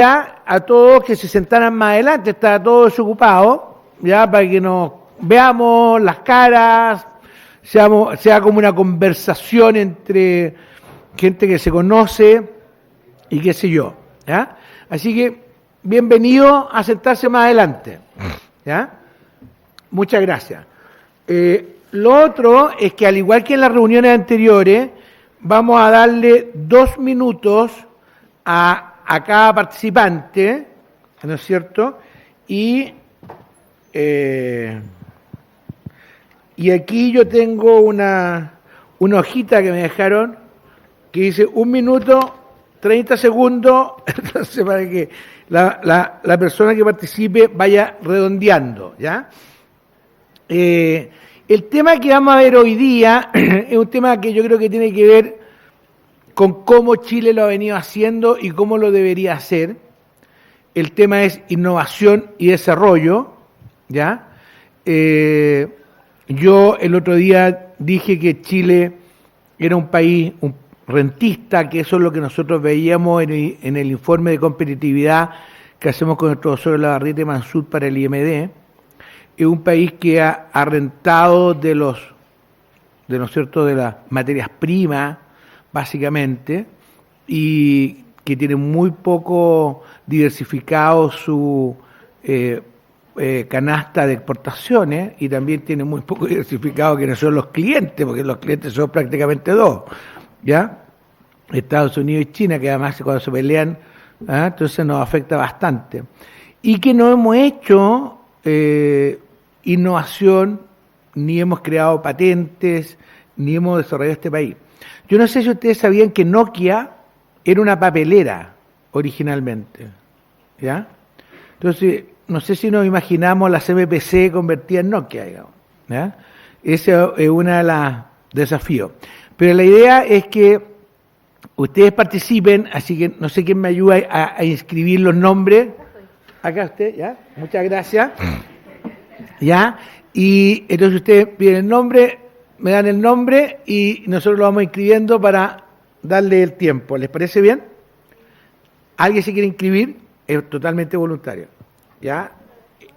a todos que se sentaran más adelante, estaba todo desocupado, ya para que nos veamos las caras, sea como una conversación entre gente que se conoce y qué sé yo, ¿ya? Así que bienvenido a sentarse más adelante, ¿ya? Muchas gracias. Lo otro es que al igual que en las reuniones anteriores, vamos a darle 2 minutos a cada participante, ¿no es cierto? Y aquí yo tengo una hojita que me dejaron que dice 1 minuto, 30 segundos, entonces para que la persona que participe vaya redondeando, ¿ya? El tema que vamos a ver hoy día es un tema que yo creo que tiene que ver con cómo Chile lo ha venido haciendo y cómo lo debería hacer. El tema es innovación y desarrollo, ¿ya? Yo el otro día dije que Chile era un país rentista, que eso es lo que nosotros veíamos en el informe de competitividad que hacemos con el profesor Lavarriete Mansur para el IMD. Es un país que ha rentado de ¿no es cierto?, de las materias primas, básicamente, y que tiene muy poco diversificado su canasta de exportaciones, y también tiene muy poco diversificado quiénes son los clientes, porque los clientes son prácticamente dos, ¿ya? Estados Unidos y China, que además cuando se pelean, entonces nos afecta bastante. Y que no hemos hecho innovación, ni hemos creado patentes, ni hemos desarrollado este país. Yo no sé si ustedes sabían que Nokia era una papelera originalmente, ¿ya? Entonces, no sé si nos imaginamos la CMPC convertida en Nokia, digamos, ¿ya? Ese es uno de los desafíos. Pero la idea es que ustedes participen, así que no sé quién me ayuda a inscribir los nombres. Acá usted, ¿ya? Muchas gracias. ¿Ya? Y entonces ustedes piden el nombre, me dan el nombre y nosotros lo vamos inscribiendo para darle el tiempo. ¿Les parece bien? ¿Alguien se quiere inscribir? Es totalmente voluntario. ¿Ya?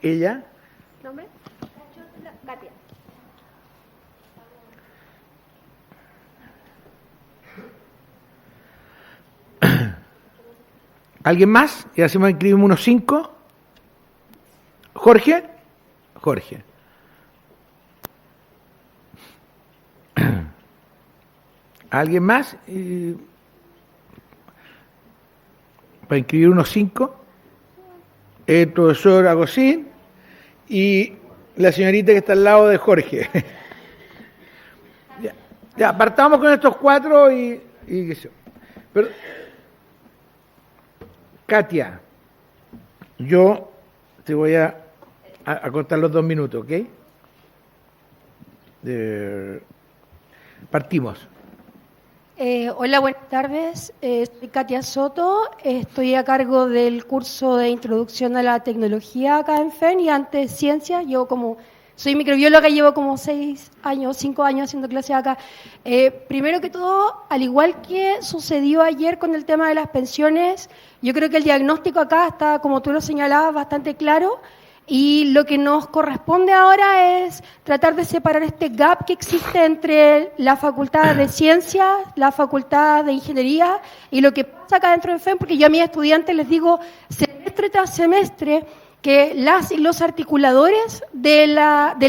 ¿Ella? ¿Nombre? Katia. ¿Alguien más? Y hacemos inscribimos unos 5. ¿Jorge? Jorge. ¿Alguien más? Para inscribir unos 5. El profesor Agosín y la señorita que está al lado de Jorge. Ya, partamos con estos 4 y qué sé yo. Pero, Katia, yo te voy a contar los 2 minutos, ¿ok? Partimos. Hola, buenas tardes. Soy Katia Soto. Estoy a cargo del curso de Introducción a la Tecnología acá en FEN y antes Ciencias. Soy microbióloga, llevo como 5 años haciendo clases acá. Primero que todo, al igual que sucedió ayer con el tema de las pensiones, yo creo que el diagnóstico acá está, como tú lo señalabas, bastante claro. Y lo que nos corresponde ahora es tratar de separar este gap que existe entre la facultad de ciencias, la facultad de ingeniería y lo que pasa acá dentro de FEM, porque yo a mis estudiantes les digo semestre tras semestre que las y los articuladores del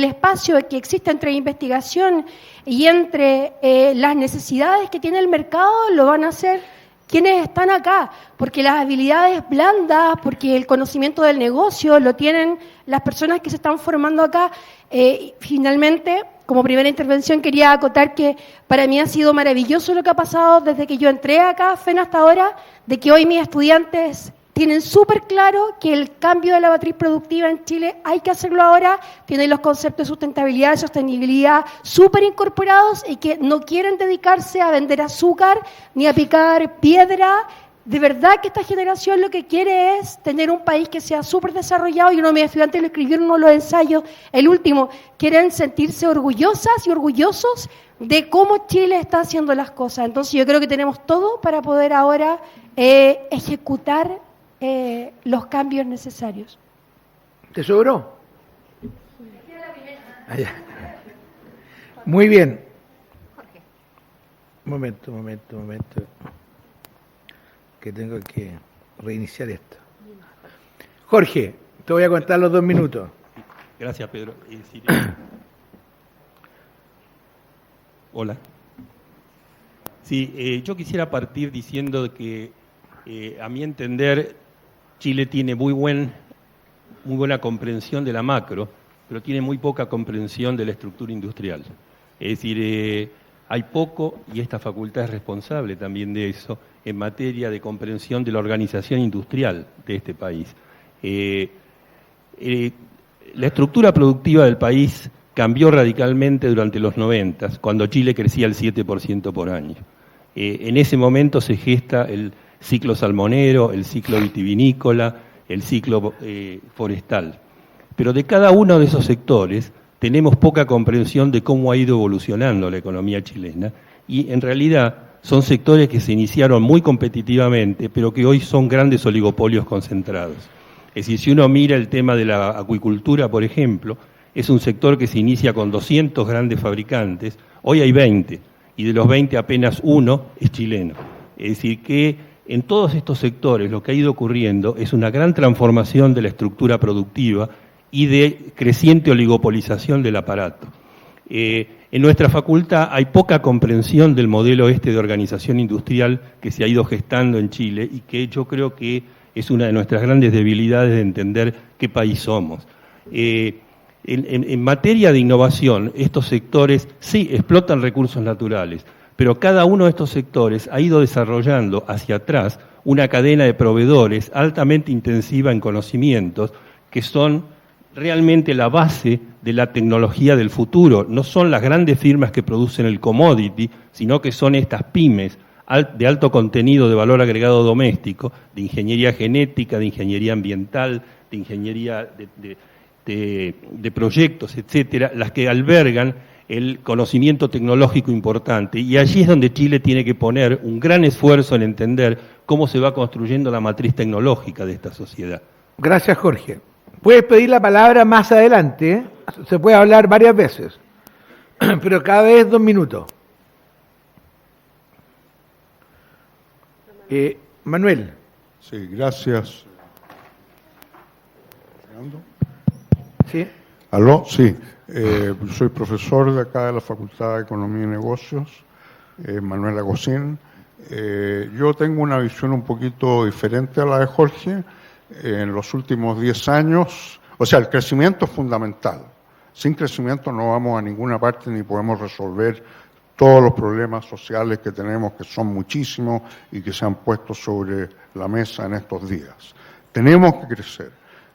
espacio que existe entre investigación y entre las necesidades que tiene el mercado lo van a hacer quienes están acá, porque las habilidades blandas, porque el conocimiento del negocio lo tienen las personas que se están formando acá. Finalmente, como primera intervención, quería acotar que para mí ha sido maravilloso lo que ha pasado desde que yo entré acá a FEN hasta ahora, de que hoy mis estudiantes tienen súper claro que el cambio de la matriz productiva en Chile hay que hacerlo ahora, tienen los conceptos de sustentabilidad y sostenibilidad súper incorporados y que no quieren dedicarse a vender azúcar ni a picar piedra. De verdad que esta generación lo que quiere es tener un país que sea súper desarrollado, y uno de mis estudiantes lo escribieron en uno de los ensayos, el último, quieren sentirse orgullosas y orgullosos de cómo Chile está haciendo las cosas. Entonces yo creo que tenemos todo para poder ahora ejecutar los cambios necesarios. ¿Te sobró? Allá. Muy bien. Momento. Que tengo que reiniciar esto. Jorge, te voy a contar los 2 minutos. Gracias, Pedro. Hola. Sí, yo quisiera partir diciendo que, a mi entender, Chile tiene muy buena comprensión de la macro, pero tiene muy poca comprensión de la estructura industrial. Es decir, hay poco, y esta facultad es responsable también de eso, en materia de comprensión de la organización industrial de este país. La estructura productiva del país cambió radicalmente durante los 90, cuando Chile crecía el 7% por año. En ese momento se gesta el ciclo salmonero, el ciclo vitivinícola, el ciclo forestal. Pero de cada uno de esos sectores tenemos poca comprensión de cómo ha ido evolucionando la economía chilena, y en realidad son sectores que se iniciaron muy competitivamente, pero que hoy son grandes oligopolios concentrados. Es decir, si uno mira el tema de la acuicultura, por ejemplo, es un sector que se inicia con 200 grandes fabricantes, hoy hay 20, y de los 20 apenas uno es chileno. Es decir, que en todos estos sectores lo que ha ido ocurriendo es una gran transformación de la estructura productiva y de creciente oligopolización del aparato. En nuestra facultad hay poca comprensión del modelo de organización industrial que se ha ido gestando en Chile, y que yo creo que es una de nuestras grandes debilidades de entender qué país somos. En materia de innovación, estos sectores sí explotan recursos naturales, pero cada uno de estos sectores ha ido desarrollando hacia atrás una cadena de proveedores altamente intensiva en conocimientos, que son realmente la base de la tecnología del futuro. No son las grandes firmas que producen el commodity, sino que son estas pymes de alto contenido de valor agregado doméstico, de ingeniería genética, de ingeniería ambiental, de ingeniería de proyectos, etcétera, las que albergan el conocimiento tecnológico importante. Y allí es donde Chile tiene que poner un gran esfuerzo en entender cómo se va construyendo la matriz tecnológica de esta sociedad. Gracias, Jorge. Puedes pedir la palabra más adelante, ¿eh? Se puede hablar varias veces, pero cada vez 2 minutos. Manuel. Sí, gracias. ¿Sí? ¿Aló? Sí. Soy profesor de acá de la Facultad de Economía y Negocios, Manuel Agosín. Yo tengo una visión un poquito diferente a la de Jorge. En los últimos 10 años, o sea, el crecimiento es fundamental. Sin crecimiento no vamos a ninguna parte ni podemos resolver todos los problemas sociales que tenemos, que son muchísimos y que se han puesto sobre la mesa en estos días. Tenemos que crecer.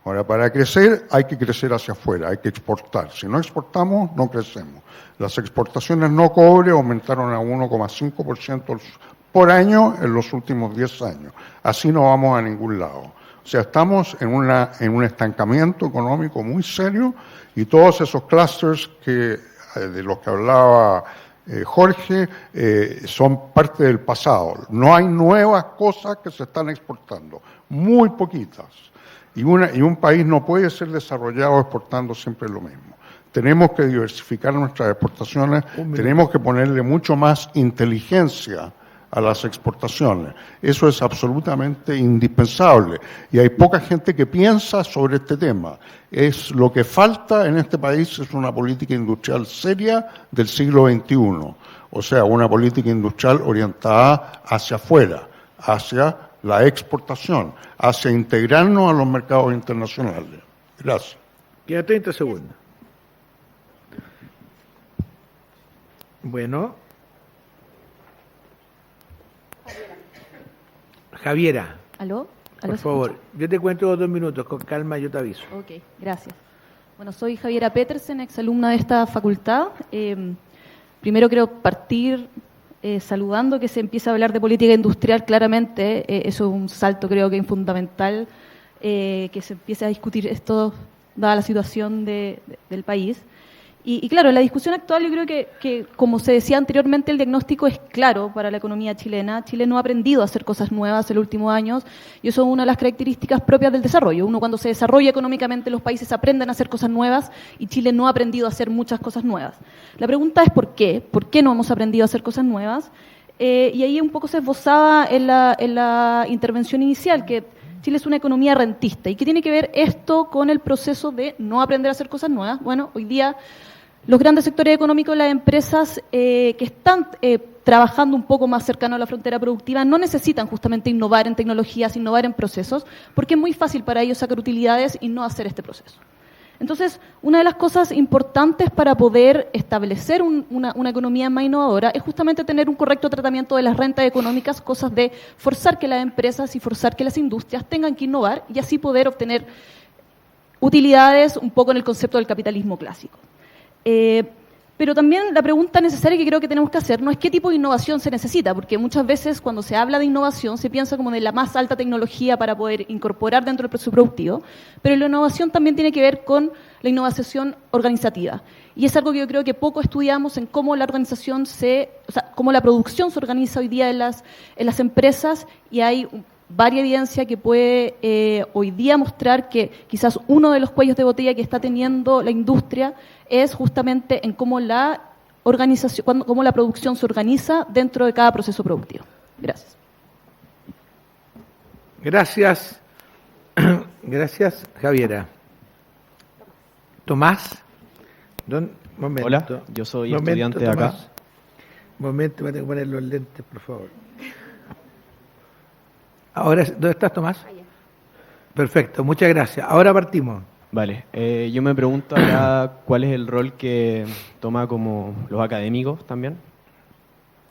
Ahora, para crecer hay que crecer hacia afuera, hay que exportar. Si no exportamos, no crecemos. Las exportaciones no cobre aumentaron a 1,5% por año en los últimos 10 años. Así no vamos a ningún lado. O sea, estamos en un estancamiento económico muy serio, y todos esos clusters de los que hablaba Jorge son parte del pasado. No hay nuevas cosas que se están exportando, muy poquitas. Y un país no puede ser desarrollado exportando siempre lo mismo. Tenemos que diversificar nuestras exportaciones, tenemos que ponerle mucho más inteligencia a las exportaciones. Eso es absolutamente indispensable, y hay poca gente que piensa sobre este tema. Es lo que falta en este país, es una política industrial seria del siglo XXI, o sea, una política industrial orientada hacia afuera, hacia la exportación, hacia integrarnos a los mercados internacionales. Gracias. Queda 30 segundos. Bueno. Javiera. ¿Aló? Por favor, yo te cuento 2 minutos, con calma yo te aviso. Ok, gracias. Bueno, soy Javiera Petersen, exalumna de esta facultad. Primero quiero partir saludando que se empiece a hablar de política industrial claramente. Eso es un salto, creo que es fundamental, que se empiece a discutir esto, dada la situación del país. Y claro, la discusión actual yo creo que, como se decía anteriormente, el diagnóstico es claro para la economía chilena. Chile no ha aprendido a hacer cosas nuevas en los últimos años y eso es una de las características propias del desarrollo. Uno cuando se desarrolla económicamente los países aprenden a hacer cosas nuevas y Chile no ha aprendido a hacer muchas cosas nuevas. La pregunta es ¿por qué? ¿Por qué no hemos aprendido a hacer cosas nuevas? Y ahí un poco se esbozaba en la intervención inicial que Chile es una economía rentista. ¿Y qué tiene que ver esto con el proceso de no aprender a hacer cosas nuevas? Bueno, hoy día los grandes sectores económicos, las empresas que están trabajando un poco más cercano a la frontera productiva, no necesitan justamente innovar en tecnologías, innovar en procesos, porque es muy fácil para ellos sacar utilidades y no hacer este proceso. Entonces, una de las cosas importantes para poder establecer una economía más innovadora es justamente tener un correcto tratamiento de las rentas económicas, cosas de forzar que las empresas y forzar que las industrias tengan que innovar y así poder obtener utilidades un poco en el concepto del capitalismo clásico. Pero también la pregunta necesaria que creo que tenemos que hacer no es qué tipo de innovación se necesita, porque muchas veces cuando se habla de innovación se piensa como de la más alta tecnología para poder incorporar dentro del proceso productivo, pero la innovación también tiene que ver con la innovación organizativa. Y es algo que yo creo que poco estudiamos en cómo la organización cómo la producción se organiza hoy día en las empresas, y hay varias evidencia que puede hoy día mostrar que quizás uno de los cuellos de botella que está teniendo la industria es justamente en cómo la organización, cómo la producción se organiza dentro de cada proceso productivo. Gracias. Gracias. Gracias, Javiera. Tomás. Momento. Hola, yo soy estudiante de acá. Momento, me tengo que poner los lentes, por favor. Ahora, ¿dónde estás, Tomás? Allá. Perfecto, muchas gracias. Ahora partimos. Vale, yo me pregunto acá cuál es el rol que toma como los académicos también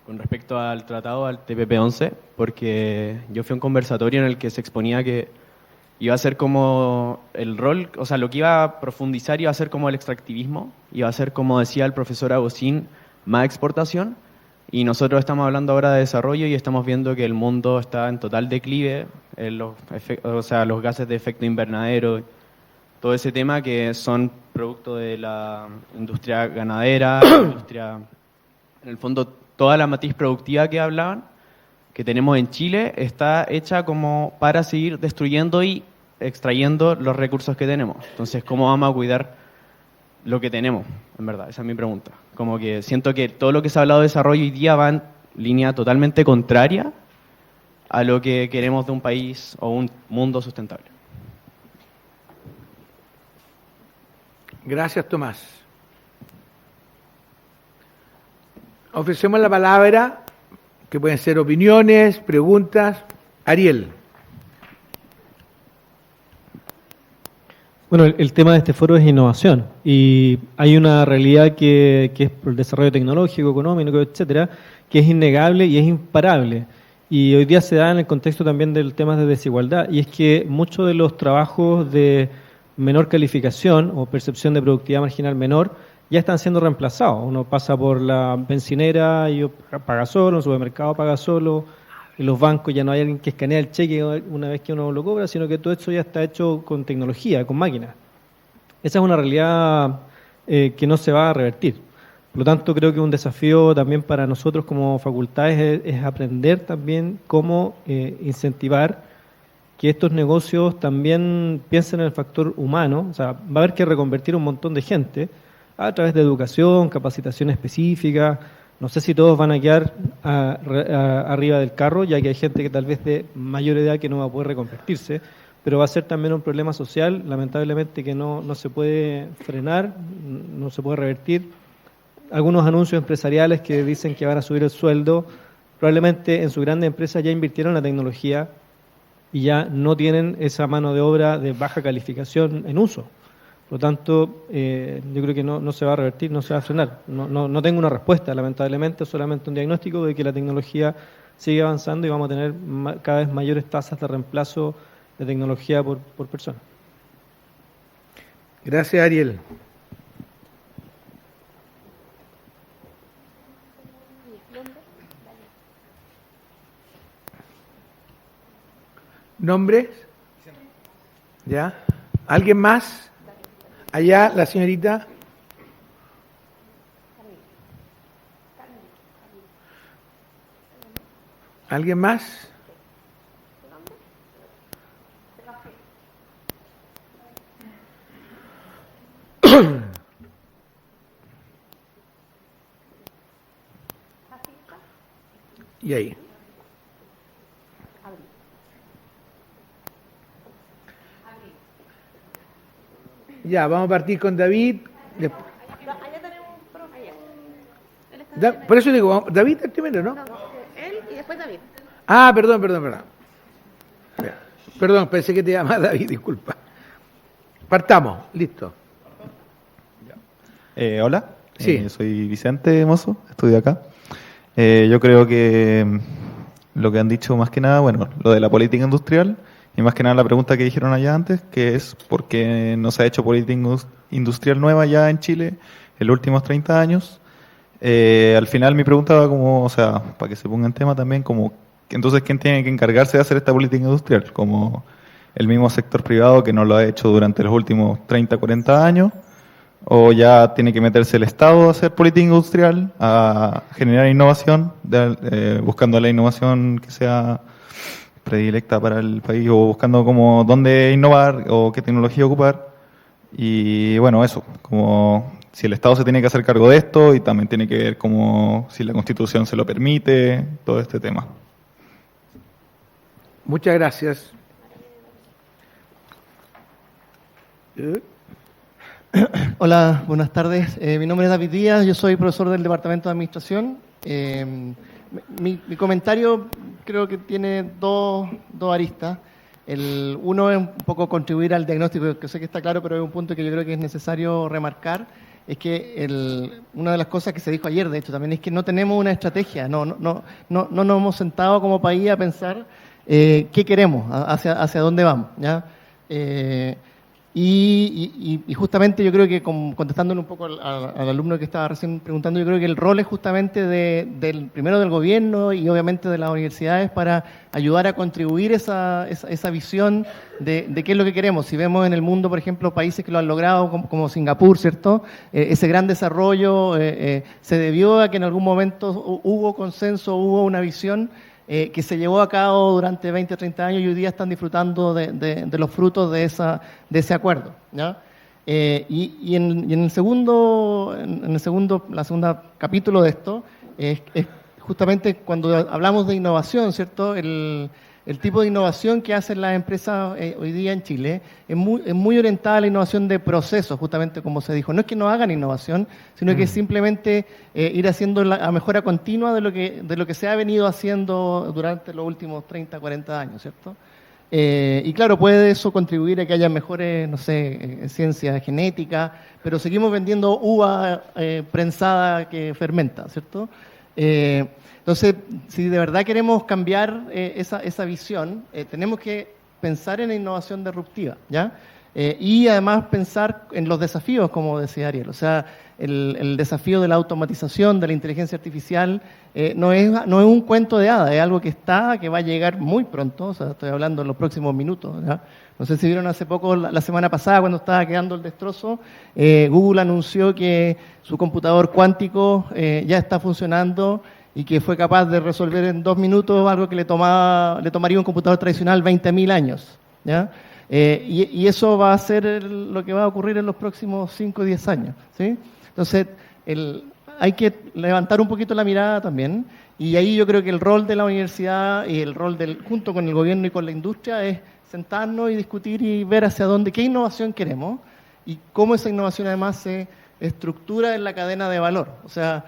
con respecto al tratado, al TPP-11, porque yo fui a un conversatorio en el que se exponía que iba a ser como el rol, o sea, lo que iba a profundizar iba a ser como el extractivismo, iba a ser, como decía el profesor Agustín, más exportación, y nosotros estamos hablando ahora de desarrollo y estamos viendo que el mundo está en total declive, los gases de efecto invernadero, todo ese tema que son producto de la industria ganadera, la industria, en el fondo toda la matriz productiva que hablaban, que tenemos en Chile, está hecha como para seguir destruyendo y extrayendo los recursos que tenemos. Entonces, ¿cómo vamos a cuidar lo que tenemos? En verdad, esa es mi pregunta. Como que siento que todo lo que se ha hablado de desarrollo hoy día va en línea totalmente contraria a lo que queremos de un país o un mundo sustentable. Gracias, Tomás. Ofrecemos la palabra, que pueden ser opiniones, preguntas. Ariel. Bueno, el tema de este foro es innovación y hay una realidad que es el desarrollo tecnológico, económico, etcétera, que es innegable y es imparable. Y hoy día se da en el contexto también del tema de desigualdad, y es que muchos de los trabajos de menor calificación o percepción de productividad marginal menor ya están siendo reemplazados. Uno pasa por la bencinera y paga solo, el supermercado paga solo, en los bancos ya no hay alguien que escanea el cheque una vez que uno lo cobra, sino que todo esto ya está hecho con tecnología, con máquinas. Esa es una realidad que no se va a revertir. Por lo tanto, creo que un desafío también para nosotros como facultades es aprender también cómo incentivar que estos negocios también piensen en el factor humano. O sea, va a haber que reconvertir un montón de gente a través de educación, capacitación específica. No sé si todos van a quedar arriba del carro, ya que hay gente que tal vez de mayor edad que no va a poder reconvertirse, pero va a ser también un problema social, lamentablemente, que no se puede frenar, no se puede revertir. Algunos anuncios empresariales que dicen que van a subir el sueldo, probablemente en sus grandes empresas ya invirtieron en la tecnología y ya no tienen esa mano de obra de baja calificación en uso. Por lo tanto, yo creo que no se va a revertir, no se va a frenar. No tengo una respuesta, lamentablemente, solamente un diagnóstico de que la tecnología sigue avanzando y vamos a tener cada vez mayores tasas de reemplazo de tecnología por persona. Gracias, Ariel. ¿Nombres? ¿Ya? ¿Alguien más? Allá, la señorita. ¿Alguien más? Y ahí. Ya, vamos a partir con David. Por eso digo, David es primero, ¿no? Él y después David. Ah, perdón. Ya. Perdón, pensé que te llamaba David, disculpa. Partamos, listo. Hola, Sí. soy Vicente Mozo, estudio acá. Yo creo que lo que han dicho más que nada, bueno, lo de la política industrial y más que nada la pregunta que dijeron allá antes, que es por qué no se ha hecho política industrial nueva ya en Chile en los últimos 30 años. Al final mi pregunta va como, o sea, para que se ponga en tema también, como, entonces, ¿quién tiene que encargarse de hacer esta política industrial? Como el mismo sector privado que no lo ha hecho durante los últimos 30, 40 años, o ya tiene que meterse el Estado a hacer política industrial, a generar innovación, buscando la innovación que sea predilecta para el país, o buscando como dónde innovar o qué tecnología ocupar. Y bueno, eso, como si el Estado se tiene que hacer cargo de esto y también tiene que ver como si la Constitución se lo permite, todo este tema. Muchas gracias. Hola, buenas tardes. Mi nombre es David Díaz, yo soy profesor del Departamento de Administración. Mi comentario creo que tiene dos aristas. Uno es un poco contribuir al diagnóstico, que sé que está claro, pero hay un punto que yo creo que es necesario remarcar, es que una de las cosas que se dijo ayer, de hecho, también es que no tenemos una estrategia, no nos hemos sentado como país a pensar qué queremos, hacia dónde vamos, ¿ya? Y justamente yo creo que, contestándole un poco al alumno que estaba recién preguntando, yo creo que el rol es justamente primero del gobierno y obviamente de las universidades para ayudar a contribuir esa visión de qué es lo que queremos. Si vemos en el mundo, por ejemplo, países que lo han logrado, como Singapur, ¿cierto? Ese gran desarrollo se debió a que en algún momento hubo consenso, hubo una visión que se llevó a cabo durante 20 o 30 años y hoy día están disfrutando de los frutos de ese acuerdo, ¿ya? La segunda capítulo de esto es justamente cuando hablamos de innovación, ¿cierto? El tipo de innovación que hacen las empresas hoy día en Chile es muy orientada a la innovación de procesos, justamente como se dijo. No es que no hagan innovación, sino que es simplemente ir haciendo la mejora continua de lo que se ha venido haciendo durante los últimos 30, 40 años, ¿cierto? Y claro, puede eso contribuir a que haya mejores, no sé, ciencia genética, pero seguimos vendiendo uva prensada que fermenta, ¿cierto? Entonces, si de verdad queremos cambiar esa visión, tenemos que pensar en la innovación disruptiva, ¿ya? Y además pensar en los desafíos, como decía Ariel. O sea, el desafío de la automatización, de la inteligencia artificial, no es un cuento de hadas, es algo que va a llegar muy pronto, o sea, estoy hablando en los próximos minutos, ¿ya? No sé si vieron hace poco, la semana pasada, cuando estaba quedando el destrozo, Google anunció que su computador cuántico ya está funcionando y que fue capaz de resolver en 2 minutos algo que le tomaría un computador tradicional 20.000 años, ¿ya? Y eso va a ser lo que va a ocurrir en los próximos 5 o 10 años, ¿sí? Entonces, hay que levantar un poquito la mirada también, y ahí yo creo que el rol de la universidad y el rol junto con el gobierno y con la industria es sentarnos y discutir y ver hacia dónde, qué innovación queremos y cómo esa innovación además se estructura en la cadena de valor. O sea,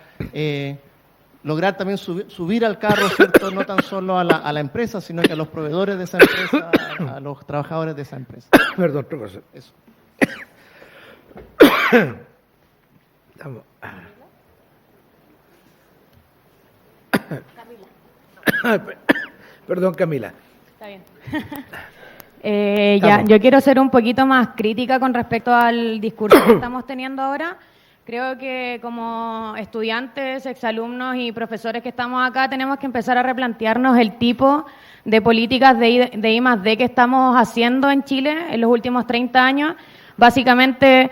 lograr también subir al carro, ¿cierto? No tan solo a la empresa, sino que a los proveedores de esa empresa, a los trabajadores de esa empresa. Perdón, profesor. Eso. Estamos. Perdón, Camila. Está bien. Yo quiero ser un poquito más crítica con respecto al discurso que estamos teniendo ahora. Creo que como estudiantes, exalumnos y profesores que estamos acá tenemos que empezar a replantearnos el tipo de políticas de I+D que estamos haciendo en Chile en los últimos 30 años, Básicamente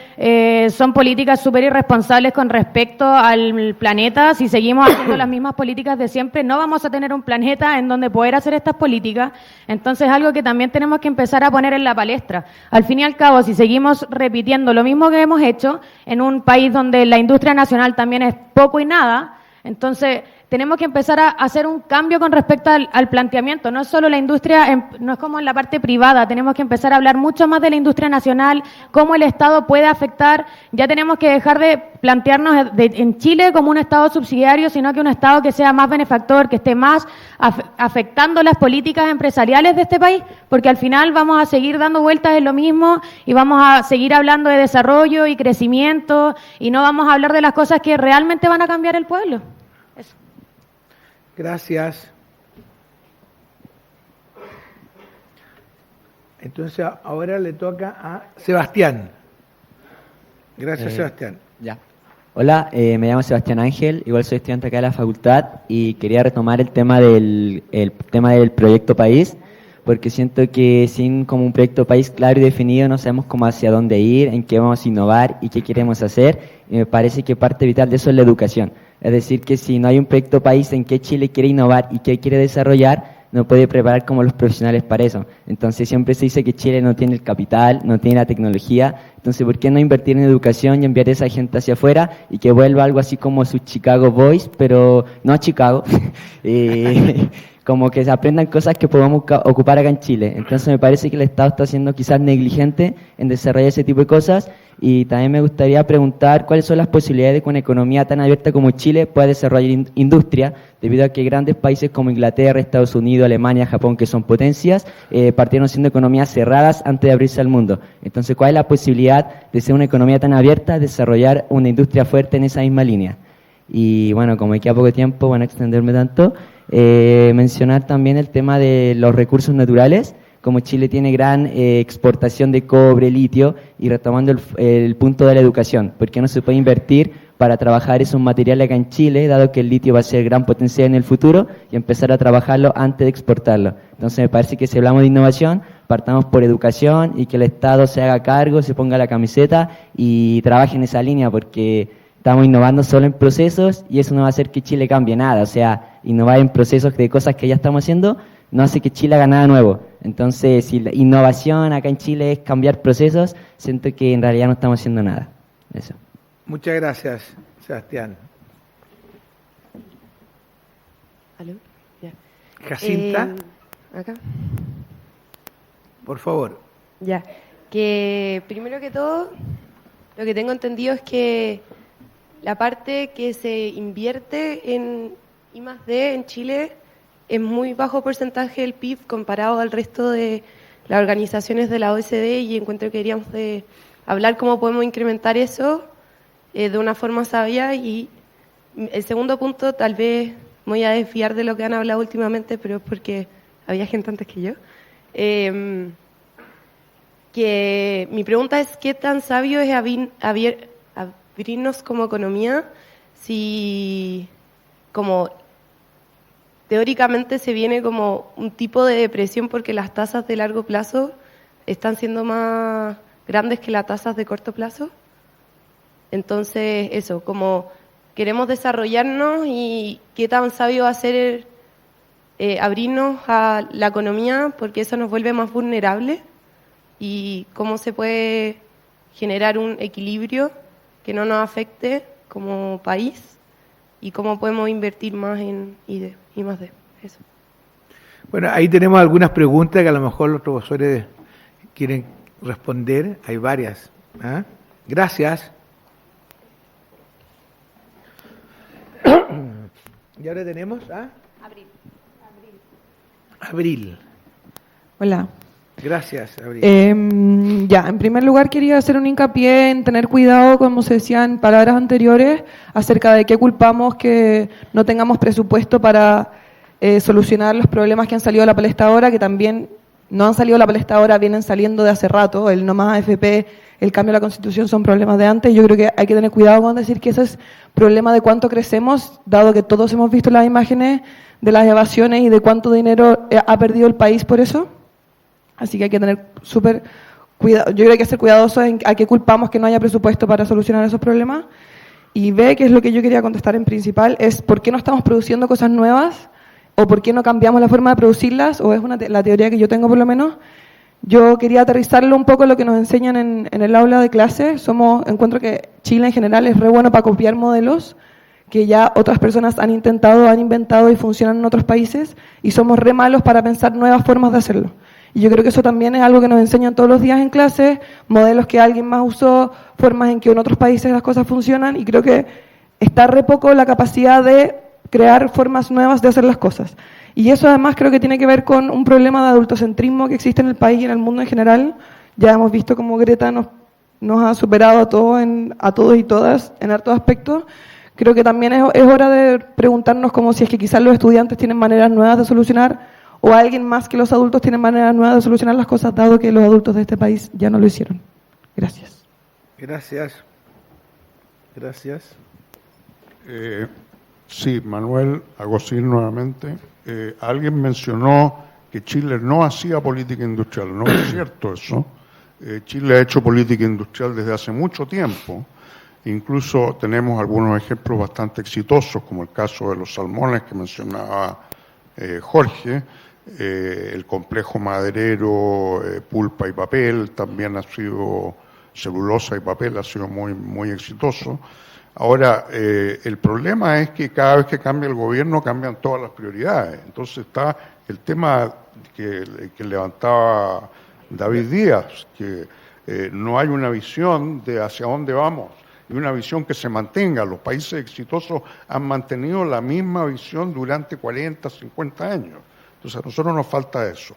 son políticas súper irresponsables con respecto al planeta. Si seguimos haciendo las mismas políticas de siempre, no vamos a tener un planeta en donde poder hacer estas políticas. Entonces, algo que también tenemos que empezar a poner en la palestra. Al fin y al cabo, si seguimos repitiendo lo mismo que hemos hecho en un país donde la industria nacional también es poco y nada, entonces tenemos que empezar a hacer un cambio con respecto al planteamiento. No es solo la industria, no es como en la parte privada, tenemos que empezar a hablar mucho más de la industria nacional, cómo el Estado puede afectar. Ya tenemos que dejar de plantearnos en Chile como un Estado subsidiario, sino que un Estado que sea más benefactor, que esté más afectando las políticas empresariales de este país, porque al final vamos a seguir dando vueltas en lo mismo y vamos a seguir hablando de desarrollo y crecimiento y no vamos a hablar de las cosas que realmente van a cambiar el pueblo. Eso. Gracias. Entonces ahora le toca a Sebastián. Gracias, Sebastián. Ya. Hola, me llamo Sebastián Ángel, igual soy estudiante acá de la facultad y quería retomar el tema del proyecto país, porque siento que sin como un proyecto país claro y definido no sabemos cómo hacia dónde ir, en qué vamos a innovar y qué queremos hacer, y me parece que parte vital de eso es la educación. Es decir, que si no hay un proyecto país en qué Chile quiere innovar y qué quiere desarrollar, no puede preparar como los profesionales para eso. Entonces siempre se dice que Chile no tiene el capital, no tiene la tecnología, entonces ¿por qué no invertir en educación y enviar a esa gente hacia afuera y que vuelva algo así como su Chicago Boys, pero no a Chicago, como que se aprendan cosas que podamos ocupar acá en Chile? Entonces me parece que el Estado está siendo quizás negligente en desarrollar ese tipo de cosas. Y también me gustaría preguntar cuáles son las posibilidades de que una economía tan abierta como Chile pueda desarrollar industria, debido a que grandes países como Inglaterra, Estados Unidos, Alemania, Japón, que son potencias, partieron siendo economías cerradas antes de abrirse al mundo. Entonces, ¿cuál es la posibilidad de ser una economía tan abierta, desarrollar una industria fuerte en esa misma línea? Y bueno, como me queda poco tiempo, van a extenderme tanto, mencionar también el tema de los recursos naturales. Como Chile tiene gran exportación de cobre, litio, y retomando el punto de la educación, ¿por qué no se puede invertir para trabajar esos materiales acá en Chile, dado que el litio va a ser gran potencial en el futuro, y empezar a trabajarlo antes de exportarlo? Entonces me parece que si hablamos de innovación, partamos por educación y que el Estado se haga cargo, se ponga la camiseta y trabaje en esa línea, porque estamos innovando solo en procesos y eso no va a hacer que Chile cambie nada. O sea, innovar en procesos de cosas que ya estamos haciendo no hace que Chile haga nada nuevo. Entonces, si la innovación acá en Chile es cambiar procesos, siento que en realidad no estamos haciendo nada. Eso. Muchas gracias, Sebastián. ¿Aló? Ya. Jacinta, Acá. por favor. Ya. Que primero que todo, lo que tengo entendido es que la parte que se invierte en I+D en Chile es muy bajo porcentaje del PIB comparado al resto de las organizaciones de la OECD, y encuentro que deberíamos de hablar cómo podemos incrementar eso de una forma sabia. Y el segundo punto, tal vez me voy a desviar de lo que han hablado últimamente, pero es porque había gente antes que yo. Que mi pregunta es, ¿qué tan sabio es abrirnos como economía si como teóricamente se viene como un tipo de depresión porque las tasas de largo plazo están siendo más grandes que las tasas de corto plazo? Entonces, eso, como queremos desarrollarnos, y qué tan sabio va a ser abrirnos a la economía, porque eso nos vuelve más vulnerables, y cómo se puede generar un equilibrio que no nos afecte como país, y cómo podemos invertir más en I+D. Eso. Bueno, ahí tenemos algunas preguntas que a lo mejor los profesores quieren responder. Hay varias. ¿Ah? Gracias. Y ahora tenemos a Abril. Hola. Gracias, Abril. En primer lugar quería hacer un hincapié en tener cuidado, como se decía en palabras anteriores, acerca de qué culpamos que no tengamos presupuesto para solucionar los problemas que han salido a la palestra ahora, que también no han salido a la palestra ahora, vienen saliendo de hace rato. El no más AFP, el cambio de la Constitución son problemas de antes. Yo creo que hay que tener cuidado con decir que ese es problema de cuánto crecemos, dado que todos hemos visto las imágenes de las evasiones y de cuánto dinero ha perdido el país por eso. Así que hay que tener súper yo creo que hay que ser cuidadosos en a qué culpamos que no haya presupuesto para solucionar esos problemas. Y B, que es lo que yo quería contestar en principal, es por qué no estamos produciendo cosas nuevas o por qué no cambiamos la forma de producirlas, o es la teoría que yo tengo por lo menos. Yo quería aterrizarlo un poco en lo que nos enseñan en el aula de clase. Encuentro que Chile en general es re bueno para copiar modelos que ya otras personas han intentado, han inventado y funcionan en otros países, y somos re malos para pensar nuevas formas de hacerlo. Y yo creo que eso también es algo que nos enseñan todos los días en clase, modelos que alguien más usó, formas en que en otros países las cosas funcionan, y creo que está re poco la capacidad de crear formas nuevas de hacer las cosas. Y eso además creo que tiene que ver con un problema de adultocentrismo que existe en el país y en el mundo en general. Ya hemos visto cómo Greta nos ha superado a todos y todas en hartos aspectos. Creo que también es hora de preguntarnos como si es que quizás los estudiantes tienen maneras nuevas de solucionar, o alguien más que los adultos tienen maneras nuevas de solucionar las cosas, dado que los adultos de este país ya no lo hicieron. Gracias. Gracias. Sí, Manuel Agosín nuevamente. Alguien mencionó que Chile no hacía política industrial. No es cierto eso. Chile ha hecho política industrial desde hace mucho tiempo. Incluso tenemos algunos ejemplos bastante exitosos, como el caso de los salmones que mencionaba Jorge. El complejo maderero, pulpa y papel, también ha sido celulosa y papel, ha sido muy, muy exitoso. Ahora, el problema es que cada vez que cambia el gobierno cambian todas las prioridades. Entonces está el tema que levantaba David Díaz, que no hay una visión de hacia dónde vamos y una visión que se mantenga. Los países exitosos han mantenido la misma visión durante 40, 50 años. Entonces a nosotros nos falta eso.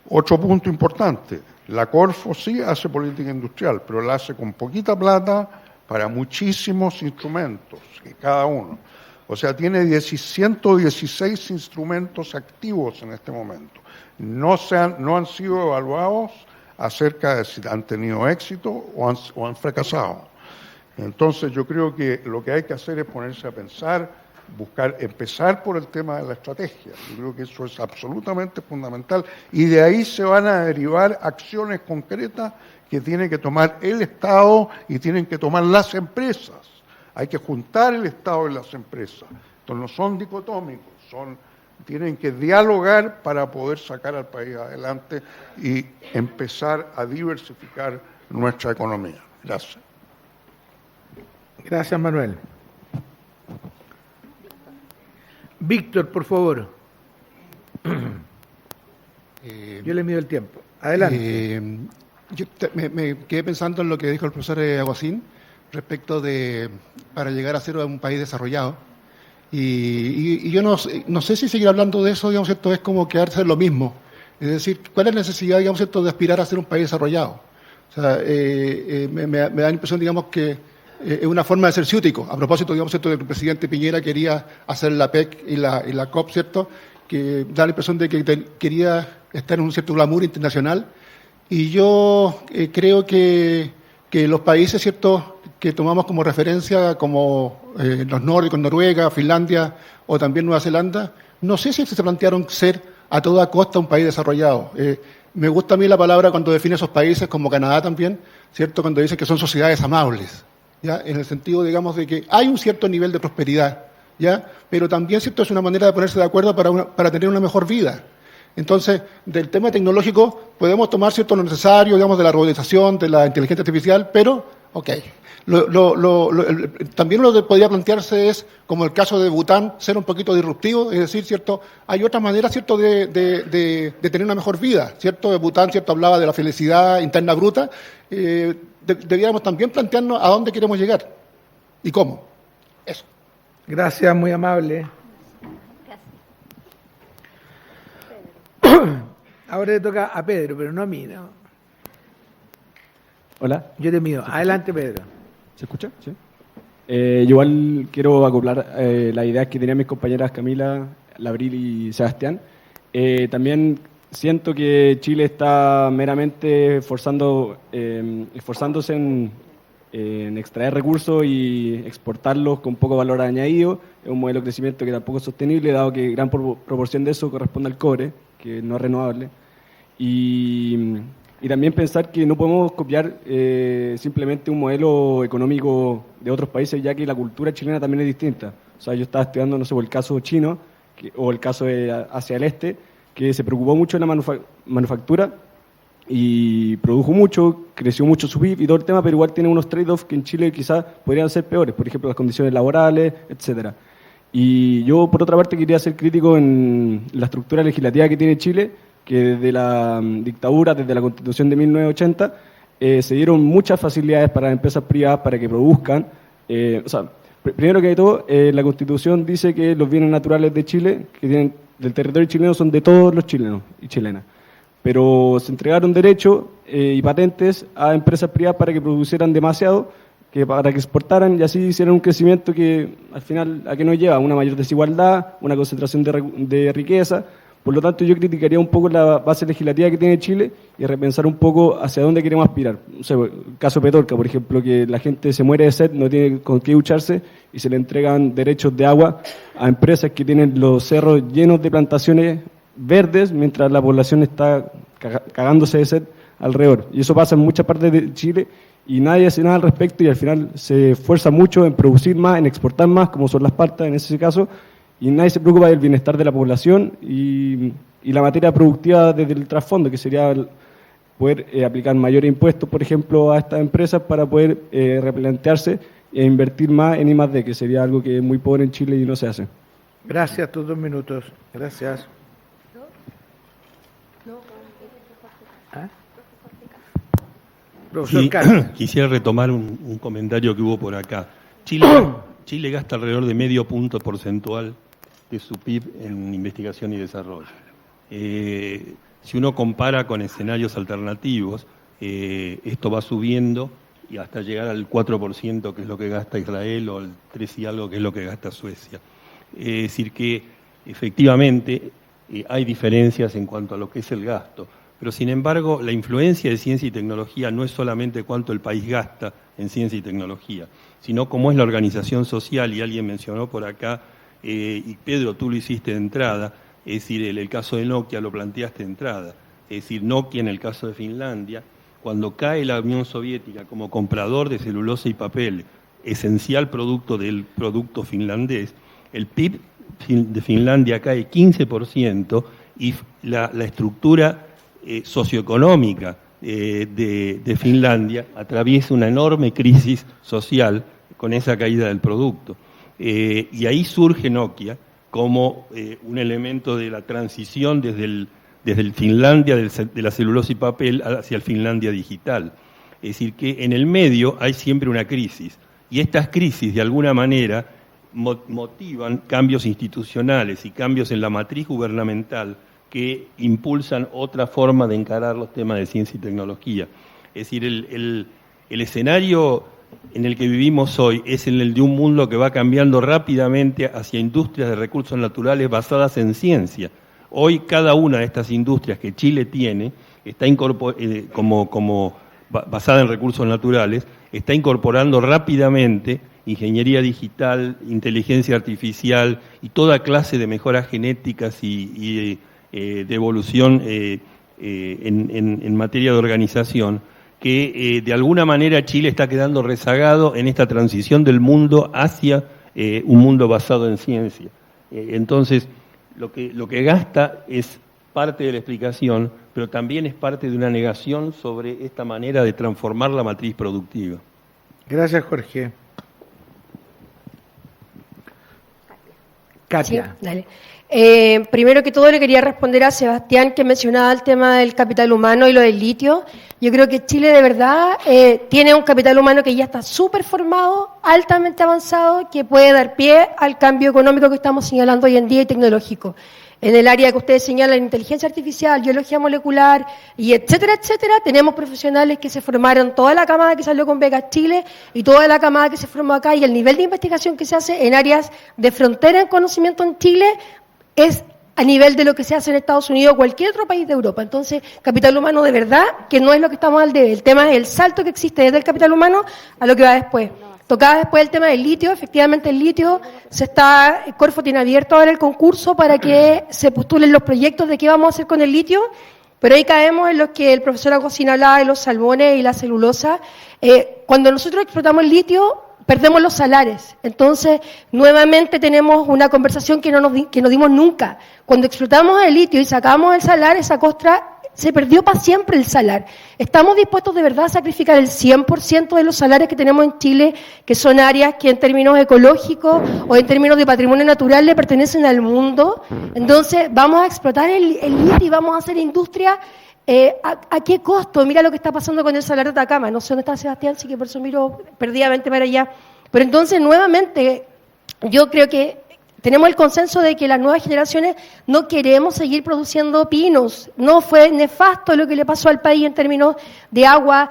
Otro punto importante, la Corfo sí hace política industrial, pero la hace con poquita plata para muchísimos instrumentos, cada uno. O sea, tiene 116 instrumentos activos en este momento. No han sido evaluados acerca de si han tenido éxito o han fracasado. Entonces yo creo que lo que hay que hacer es ponerse a pensar, empezar por el tema de la estrategia. Yo creo que eso es absolutamente fundamental, y de ahí se van a derivar acciones concretas que tiene que tomar el Estado y tienen que tomar las empresas. Hay que juntar el Estado y las empresas. Entonces no son dicotómicos, tienen que dialogar para poder sacar al país adelante y empezar a diversificar nuestra economía. Gracias. Gracias, Manuel. Víctor, por favor. Yo le mido el tiempo. Adelante. Yo me quedé pensando en lo que dijo el profesor Aguacín respecto de para llegar a ser un país desarrollado. Y yo no sé si seguir hablando de eso, digamos, ¿cierto? Es como quedarse en lo mismo. Es decir, ¿cuál es la necesidad, digamos, ¿cierto?, de aspirar a ser un país desarrollado? O sea, me da la impresión, digamos, que es una forma de ser ciútico. A propósito, digamos, ¿cierto?, de que el presidente Piñera quería hacer la PEC y la COP, ¿cierto?, que da la impresión de que quería estar en un cierto glamour internacional. Y yo creo que los países, ¿cierto?, que tomamos como referencia, como los nórdicos, Noruega, Finlandia o también Nueva Zelanda, no sé si se plantearon ser a toda costa un país desarrollado. Me gusta a mí la palabra cuando define esos países, como Canadá también, ¿cierto?, cuando dice que son sociedades amables, ¿ya?, en el sentido, digamos, de que hay un cierto nivel de prosperidad, ¿ya?, pero también, ¿cierto?, es una manera de ponerse de acuerdo para tener una mejor vida. Entonces, del tema tecnológico podemos tomar, ¿cierto?, lo necesario, digamos, de la robotización, de la inteligencia artificial, pero, ok. También lo que podría plantearse es, como el caso de Bután, ser un poquito disruptivo, es decir, ¿cierto?, hay otras maneras, ¿cierto?, de tener una mejor vida, ¿cierto? De Bután, ¿cierto?, hablaba de la felicidad interna bruta. Deberíamos también plantearnos a dónde queremos llegar y cómo. Eso. Gracias, muy amable. Ahora le toca a Pedro, pero no a mí, ¿no? Hola. Yo te mido. Adelante, Pedro. ¿Se escucha? Sí. Yo igual quiero acoplar las ideas que tenían mis compañeras Camila, Labril y Sebastián. También siento que Chile está meramente esforzándose en extraer recursos y exportarlos con poco valor añadido. Es un modelo de crecimiento que tampoco es sostenible, dado que gran proporción de eso corresponde al cobre, que no es renovable. Y Y también pensar que no podemos copiar simplemente un modelo económico de otros países, ya que la cultura chilena también es distinta. O sea, yo estaba estudiando, no sé, por el caso chino, o el caso de Asia del Este, que se preocupó mucho de la manufactura y produjo mucho, creció mucho su PIB y todo el tema, pero igual tiene unos trade-offs que en Chile quizás podrían ser peores, por ejemplo, las condiciones laborales, etcétera. Y yo, por otra parte, quería ser crítico en la estructura legislativa que tiene Chile, que desde la dictadura, desde la Constitución de 1980, se dieron muchas facilidades para empresas privadas para que produzcan. O sea, primero que todo, la Constitución dice que los bienes naturales de Chile, que tienen del territorio chileno, son de todos los chilenos y chilenas. Pero se entregaron derechos y patentes a empresas privadas para que producieran demasiado, para que exportaran y así hicieran un crecimiento que al final a qué nos lleva, una mayor desigualdad, una concentración de riqueza. Por lo tanto, yo criticaría un poco la base legislativa que tiene Chile y repensar un poco hacia dónde queremos aspirar. O sea, el caso Petorca, por ejemplo, que la gente se muere de sed, no tiene con qué ducharse y se le entregan derechos de agua a empresas que tienen los cerros llenos de plantaciones verdes, mientras la población está cagándose de sed alrededor. Y eso pasa en muchas partes de Chile y nadie hace nada al respecto y al final se esfuerza mucho en producir más, en exportar más, como son las partas en ese caso, y nadie se preocupa del bienestar de la población y la materia productiva desde el trasfondo, que sería poder aplicar mayores impuestos, por ejemplo, a estas empresas para poder replantearse e invertir más en I+D, que sería algo que es muy pobre en Chile y no se hace. Gracias, tus 2 minutos. Gracias. Quisiera retomar un comentario que hubo por acá. Chile gasta alrededor de medio punto porcentual de su PIB en investigación y desarrollo. Si uno compara con escenarios alternativos, esto va subiendo y hasta llegar al 4%, que es lo que gasta Israel, o al 3 y algo, que es lo que gasta Suecia. Es decir, que efectivamente hay diferencias en cuanto a lo que es el gasto. Pero, sin embargo, la influencia de ciencia y tecnología no es solamente cuánto el país gasta en ciencia y tecnología, sino cómo es la organización social, y alguien mencionó por acá, y Pedro, tú lo hiciste de entrada, es decir, el caso de Nokia lo planteaste de entrada, es decir, Nokia en el caso de Finlandia, cuando cae la Unión Soviética como comprador de celulosa y papel, esencial producto del producto finlandés, el PIB de Finlandia cae 15% y la estructura socioeconómica de Finlandia atraviesa una enorme crisis social con esa caída del producto. Y ahí surge Nokia como un elemento de la transición desde el Finlandia de la celulosa y papel hacia el Finlandia digital. Es decir, que en el medio hay siempre una crisis, y estas crisis de alguna manera motivan cambios institucionales y cambios en la matriz gubernamental que impulsan otra forma de encarar los temas de ciencia y tecnología. Es decir, el escenario en el que vivimos hoy es el de un mundo que va cambiando rápidamente hacia industrias de recursos naturales basadas en ciencia. Hoy cada una de estas industrias que Chile tiene está basada en recursos naturales, está incorporando rápidamente ingeniería digital, inteligencia artificial y toda clase de mejoras genéticas y de evolución en materia de organización, que de alguna manera Chile está quedando rezagado en esta transición del mundo hacia un mundo basado en ciencia. Entonces, lo que gasta es parte de la explicación, pero también es parte de una negación sobre esta manera de transformar la matriz productiva. Gracias, Jorge. Katia. Sí, dale. Primero que todo le quería responder a Sebastián, que mencionaba el tema del capital humano y lo del litio. Yo creo que Chile de verdad tiene un capital humano que ya está súper formado, altamente avanzado, que puede dar pie al cambio económico que estamos señalando hoy en día y tecnológico. En el área que ustedes señalan, inteligencia artificial, biología molecular, y etcétera, etcétera, tenemos profesionales que se formaron, toda la camada que salió con Becas Chile y toda la camada que se formó acá, y el nivel de investigación que se hace en áreas de frontera en conocimiento en Chile es a nivel de lo que se hace en Estados Unidos o cualquier otro país de Europa. Entonces, capital humano de verdad, que no es lo que estamos al debe. El tema es el salto que existe desde el capital humano a lo que va después. Tocaba después el tema del litio. Efectivamente, el litio Corfo tiene abierto ahora el concurso para que se postulen los proyectos de qué vamos a hacer con el litio, Pero ahí caemos en lo que el profesor Agostín hablaba de los salmones y la celulosa. Cuando nosotros explotamos el litio, perdemos los salares. Entonces, nuevamente tenemos una conversación que no dimos nunca. Cuando explotamos el litio y sacamos el salar, esa costra, se perdió para siempre el salar. ¿Estamos dispuestos de verdad a sacrificar el 100% de los salares que tenemos en Chile, que son áreas que en términos ecológicos o en términos de patrimonio natural le pertenecen al mundo? Entonces, vamos a explotar el litio y vamos a hacer industria. ¿A qué costo? Mira lo que está pasando con el salar de Atacama. No sé dónde está Sebastián, así que por eso miro perdidamente para allá. Pero entonces, nuevamente, yo creo que tenemos el consenso de que las nuevas generaciones no queremos seguir produciendo pinos. No fue nefasto lo que le pasó al país en términos de agua.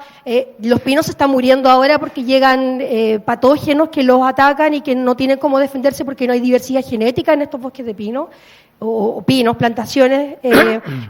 Los pinos se están muriendo ahora porque llegan patógenos que los atacan y que no tienen cómo defenderse porque no hay diversidad genética en estos bosques de pino, o pinos, plantaciones.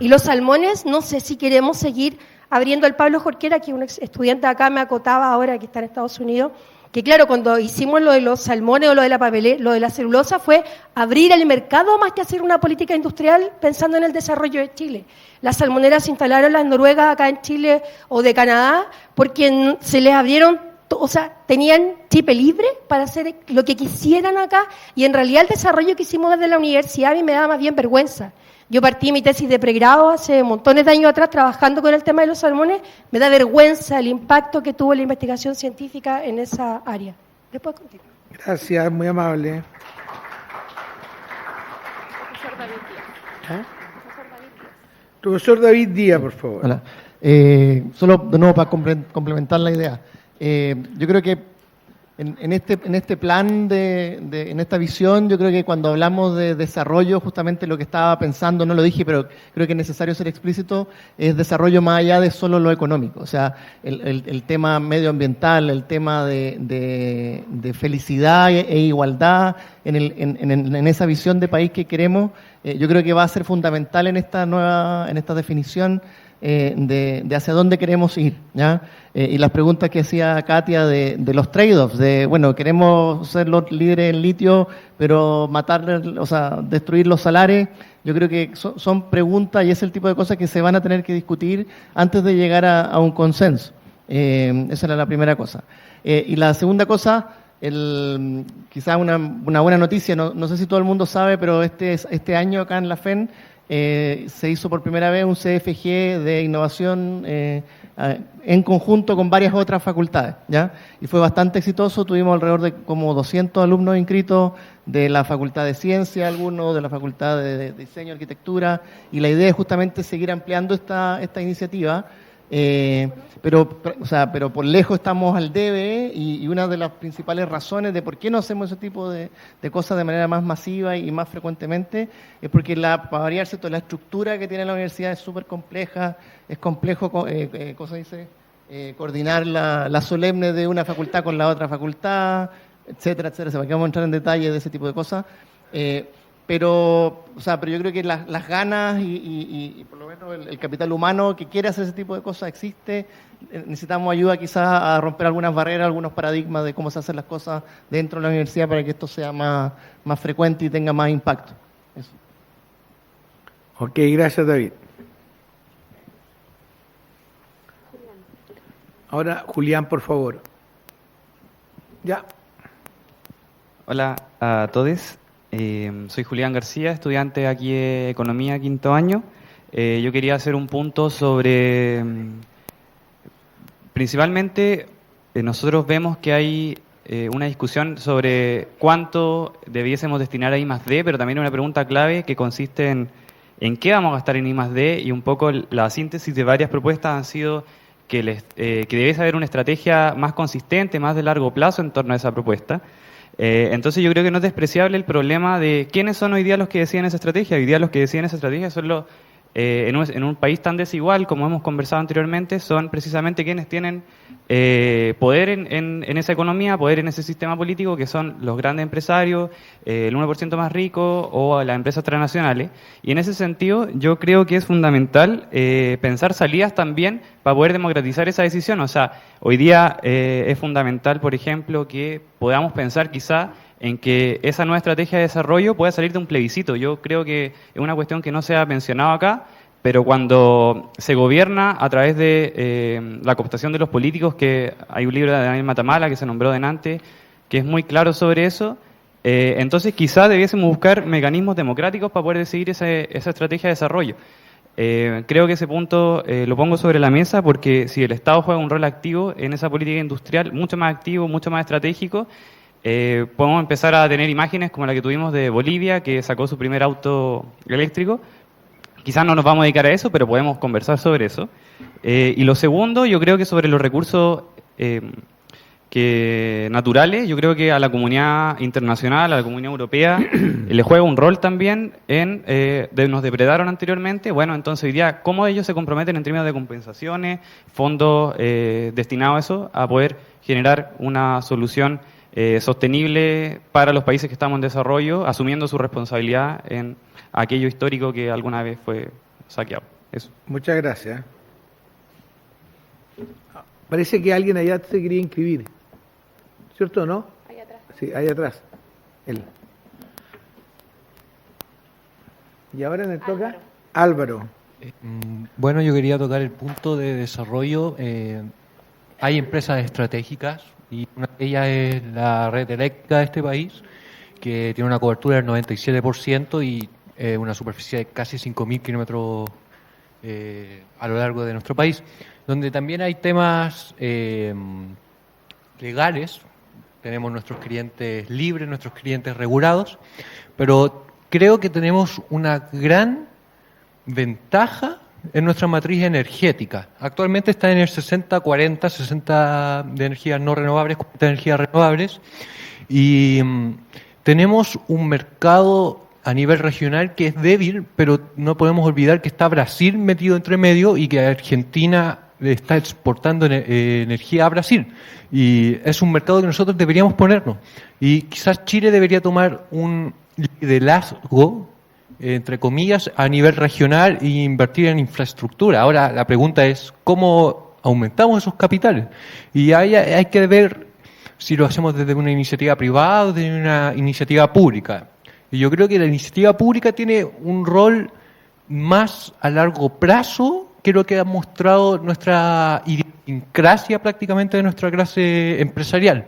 Y los salmones, no sé si queremos seguir abriendo. El Pablo Jorquera, que un ex estudiante acá me acotaba ahora que está en Estados Unidos, que claro, cuando hicimos lo de los salmones o lo de la celulosa fue abrir el mercado más que hacer una política industrial pensando en el desarrollo de Chile. Las salmoneras se instalaron las noruegas acá en Chile o de Canadá porque se les abrieron, o sea, tenían chip libre para hacer lo que quisieran acá, y en realidad el desarrollo que hicimos desde la universidad a mí me da más bien vergüenza. Yo partí mi tesis de pregrado hace montones de años atrás trabajando con el tema de los salmones. Me da vergüenza el impacto que tuvo la investigación científica en esa área. Después continuar. Gracias, muy amable. Profesor David Díaz, por favor. Hola. Solo de nuevo para complementar la idea. Yo creo que en este plan, en esta visión, yo creo que cuando hablamos de desarrollo, justamente lo que estaba pensando, no lo dije, pero creo que es necesario ser explícito, es desarrollo más allá de solo lo económico. O sea, el tema medioambiental, el tema de felicidad e igualdad en esa visión de país que queremos, yo creo que va a ser fundamental en esta definición de hacia dónde queremos ir, ¿ya? Y las preguntas que hacía Katia de los trade-offs, bueno, queremos ser los líderes en litio, pero destruir los salares, yo creo que son preguntas y es el tipo de cosas que se van a tener que discutir antes de llegar a un consenso. Esa era la primera cosa. Y la segunda cosa, quizás una buena noticia, no sé si todo el mundo sabe, pero este año acá en la FEN se hizo por primera vez un CFG de innovación en conjunto con varias otras facultades, ¿ya? Y fue bastante exitoso, tuvimos alrededor de como 200 alumnos inscritos de la Facultad de Ciencia, algunos de la Facultad de Diseño y Arquitectura, y la idea es justamente seguir ampliando esta iniciativa. Pero por lejos estamos al debe, y una de las principales razones de por qué no hacemos ese tipo de cosas de manera más masiva y más frecuentemente es porque para variar, ¿cierto?, la estructura que tiene la universidad es súper compleja, es complejo, coordinar la solemne de una facultad con la otra facultad, etcétera, etcétera. ¿Para qué vamos a entrar en detalle de ese tipo de cosas? Pero yo creo que las ganas y por lo menos el capital humano que quiere hacer ese tipo de cosas existe. Necesitamos ayuda quizás a romper algunas barreras, algunos paradigmas de cómo se hacen las cosas dentro de la universidad para que esto sea más frecuente y tenga más impacto. Eso. Ok, gracias, David. Ahora, Julián, por favor. Ya. Hola a todos. Soy Julián García, estudiante aquí de Economía, quinto año. Yo quería hacer un punto sobre, principalmente, nosotros vemos que hay una discusión sobre cuánto debiésemos destinar a I+D, pero también una pregunta clave que consiste en qué vamos a gastar en I+D, y un poco la síntesis de varias propuestas han sido que debiese haber una estrategia más consistente, más de largo plazo en torno a esa propuesta. Entonces yo creo que no es despreciable el problema de quiénes son hoy día los que deciden esa estrategia. Hoy día los que deciden esa estrategia son en un país tan desigual como hemos conversado anteriormente, son precisamente quienes tienen poder en esa economía, poder en ese sistema político, que son los grandes empresarios, el 1% más rico o las empresas transnacionales. Y en ese sentido yo creo que es fundamental pensar salidas también para poder democratizar esa decisión. O sea, hoy día es fundamental, por ejemplo, que podamos pensar quizá en que esa nueva estrategia de desarrollo pueda salir de un plebiscito. Yo creo que es una cuestión que no se ha mencionado acá, pero cuando se gobierna a través de la cooptación de los políticos, que hay un libro de Daniel Matamala que se nombró delante, que es muy claro sobre eso, entonces quizás debiésemos buscar mecanismos democráticos para poder seguir esa estrategia de desarrollo. Creo que ese punto lo pongo sobre la mesa porque si el Estado juega un rol activo en esa política industrial, mucho más activo, mucho más estratégico, podemos empezar a tener imágenes como la que tuvimos de Bolivia, que sacó su primer auto eléctrico. Quizás no nos vamos a dedicar a eso, pero podemos conversar sobre eso. Y lo segundo, yo creo que sobre los recursos naturales, yo creo que a la comunidad internacional, a la comunidad europea, le juega un rol también en, nos depredaron anteriormente, bueno, entonces hoy día, ¿cómo ellos se comprometen en términos de compensaciones, fondos destinados a eso, a poder generar una solución sostenible para los países que estamos en desarrollo, asumiendo su responsabilidad en aquello histórico que alguna vez fue saqueado? Eso. Muchas gracias. Parece que alguien allá se quería inscribir. ¿Cierto o no? Ahí atrás. Sí, ahí atrás. Él. Y ahora le toca Álvaro. Bueno, yo quería tocar el punto de desarrollo. Hay empresas estratégicas y una de ellas es la red eléctrica de este país, que tiene una cobertura del 97% y una superficie de casi 5.000 kilómetros a lo largo de nuestro país, donde también hay temas legales. Tenemos nuestros clientes libres, nuestros clientes regulados, pero creo que tenemos una gran ventaja en nuestra matriz energética. Actualmente está en el 60-40, 60 de energías no renovables, 40 de energías renovables, y tenemos un mercado a nivel regional que es débil, pero no podemos olvidar que está Brasil metido entre medio y que Argentina está exportando energía a Brasil. Y es un mercado que nosotros deberíamos ponernos. Y quizás Chile debería tomar un liderazgo, entre comillas, a nivel regional e invertir en infraestructura. Ahora la pregunta es, ¿cómo aumentamos esos capitales? Y hay que ver si lo hacemos desde una iniciativa privada o desde una iniciativa pública. Y yo creo que la iniciativa pública tiene un rol más a largo plazo que lo que ha mostrado nuestra idiosincrasia prácticamente de nuestra clase empresarial.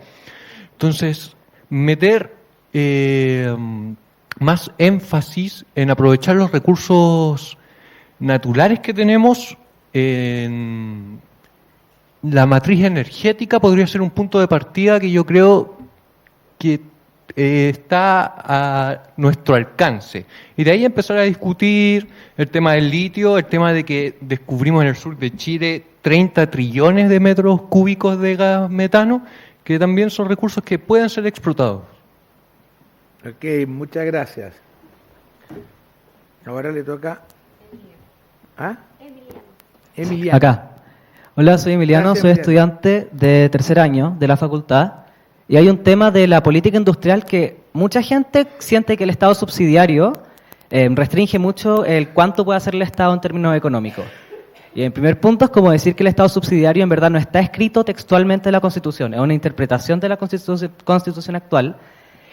Entonces, meter más énfasis en aprovechar los recursos naturales que tenemos en la matriz energética podría ser un punto de partida que yo creo que está a nuestro alcance. Y de ahí empezar a discutir el tema del litio, el tema de que descubrimos en el sur de Chile 30 trillones de metros cúbicos de gas metano, que también son recursos que pueden ser explotados. Ok, muchas gracias. Ahora le toca... ¿Ah? Emiliano. Acá. Hola, soy Emiliano, Gracias, soy Emiliano. estudiante de tercer año de la facultad. Y hay un tema de la política industrial que mucha gente siente que el Estado subsidiario restringe mucho el cuánto puede hacer el Estado en términos económicos. Y en primer punto es como decir que el Estado subsidiario en verdad no está escrito textualmente en la Constitución, es una interpretación de la Constitución actual.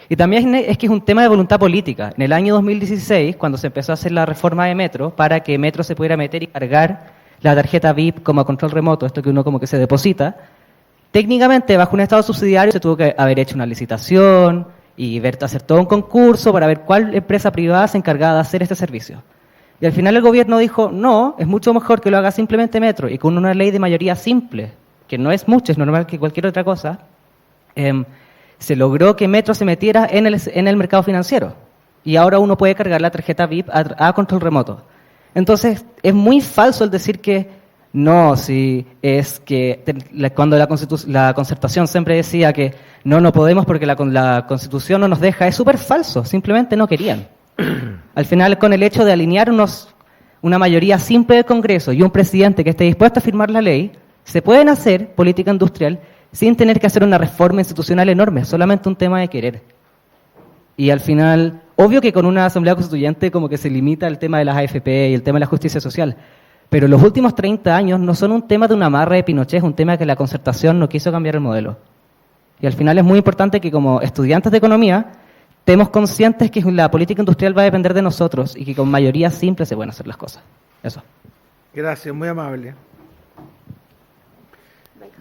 Y también es que es un tema de voluntad política. En el año 2016, cuando se empezó a hacer la reforma de Metro, para que Metro se pudiera meter y cargar la tarjeta VIP como a control remoto, esto que uno como que se deposita, técnicamente, bajo un Estado subsidiario, se tuvo que haber hecho una licitación y hacer todo un concurso para ver cuál empresa privada se encargaba de hacer este servicio. Y al final el gobierno dijo, no, es mucho mejor que lo haga simplemente Metro, y con una ley de mayoría simple, que no es mucho, es normal que cualquier otra cosa, se logró que Metro se metiera en el mercado financiero. Y ahora uno puede cargar la tarjeta VIP a control remoto. Entonces, es muy falso el decir que no, si es que cuando la concertación siempre decía que no podemos porque la Constitución no nos deja, es súper falso, simplemente no querían. Al final, con el hecho de alinear una mayoría simple del Congreso y un presidente que esté dispuesto a firmar la ley, se pueden hacer política industrial sin tener que hacer una reforma institucional enorme, solamente un tema de querer. Y al final, obvio que con una asamblea constituyente como que se limita el tema de las AFP y el tema de la justicia social, pero los últimos 30 años no son un tema de una amarre de Pinochet, es un tema que la concertación no quiso cambiar el modelo. Y al final es muy importante que como estudiantes de economía estemos conscientes que la política industrial va a depender de nosotros y que con mayoría simple se pueden hacer las cosas. Eso. Gracias, muy amable.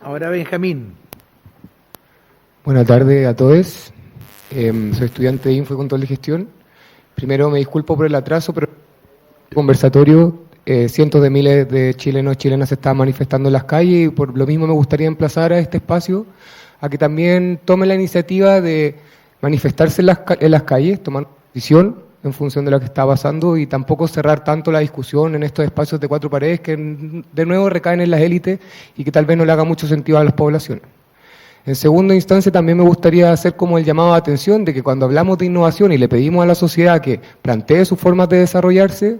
Ahora Benjamín. Buenas tardes a todos. Soy estudiante de Info y Control de Gestión. Primero me disculpo por el atraso, pero en el conversatorio cientos de miles de chilenos y chilenas se están manifestando en las calles y por lo mismo me gustaría emplazar a este espacio a que también tome la iniciativa de manifestarse en las calles, tomar posición en función de lo que está pasando y tampoco cerrar tanto la discusión en estos espacios de cuatro paredes que de nuevo recaen en las élites y que tal vez no le haga mucho sentido a las poblaciones. En segunda instancia, también me gustaría hacer como el llamado de atención de que cuando hablamos de innovación y le pedimos a la sociedad que plantee sus formas de desarrollarse,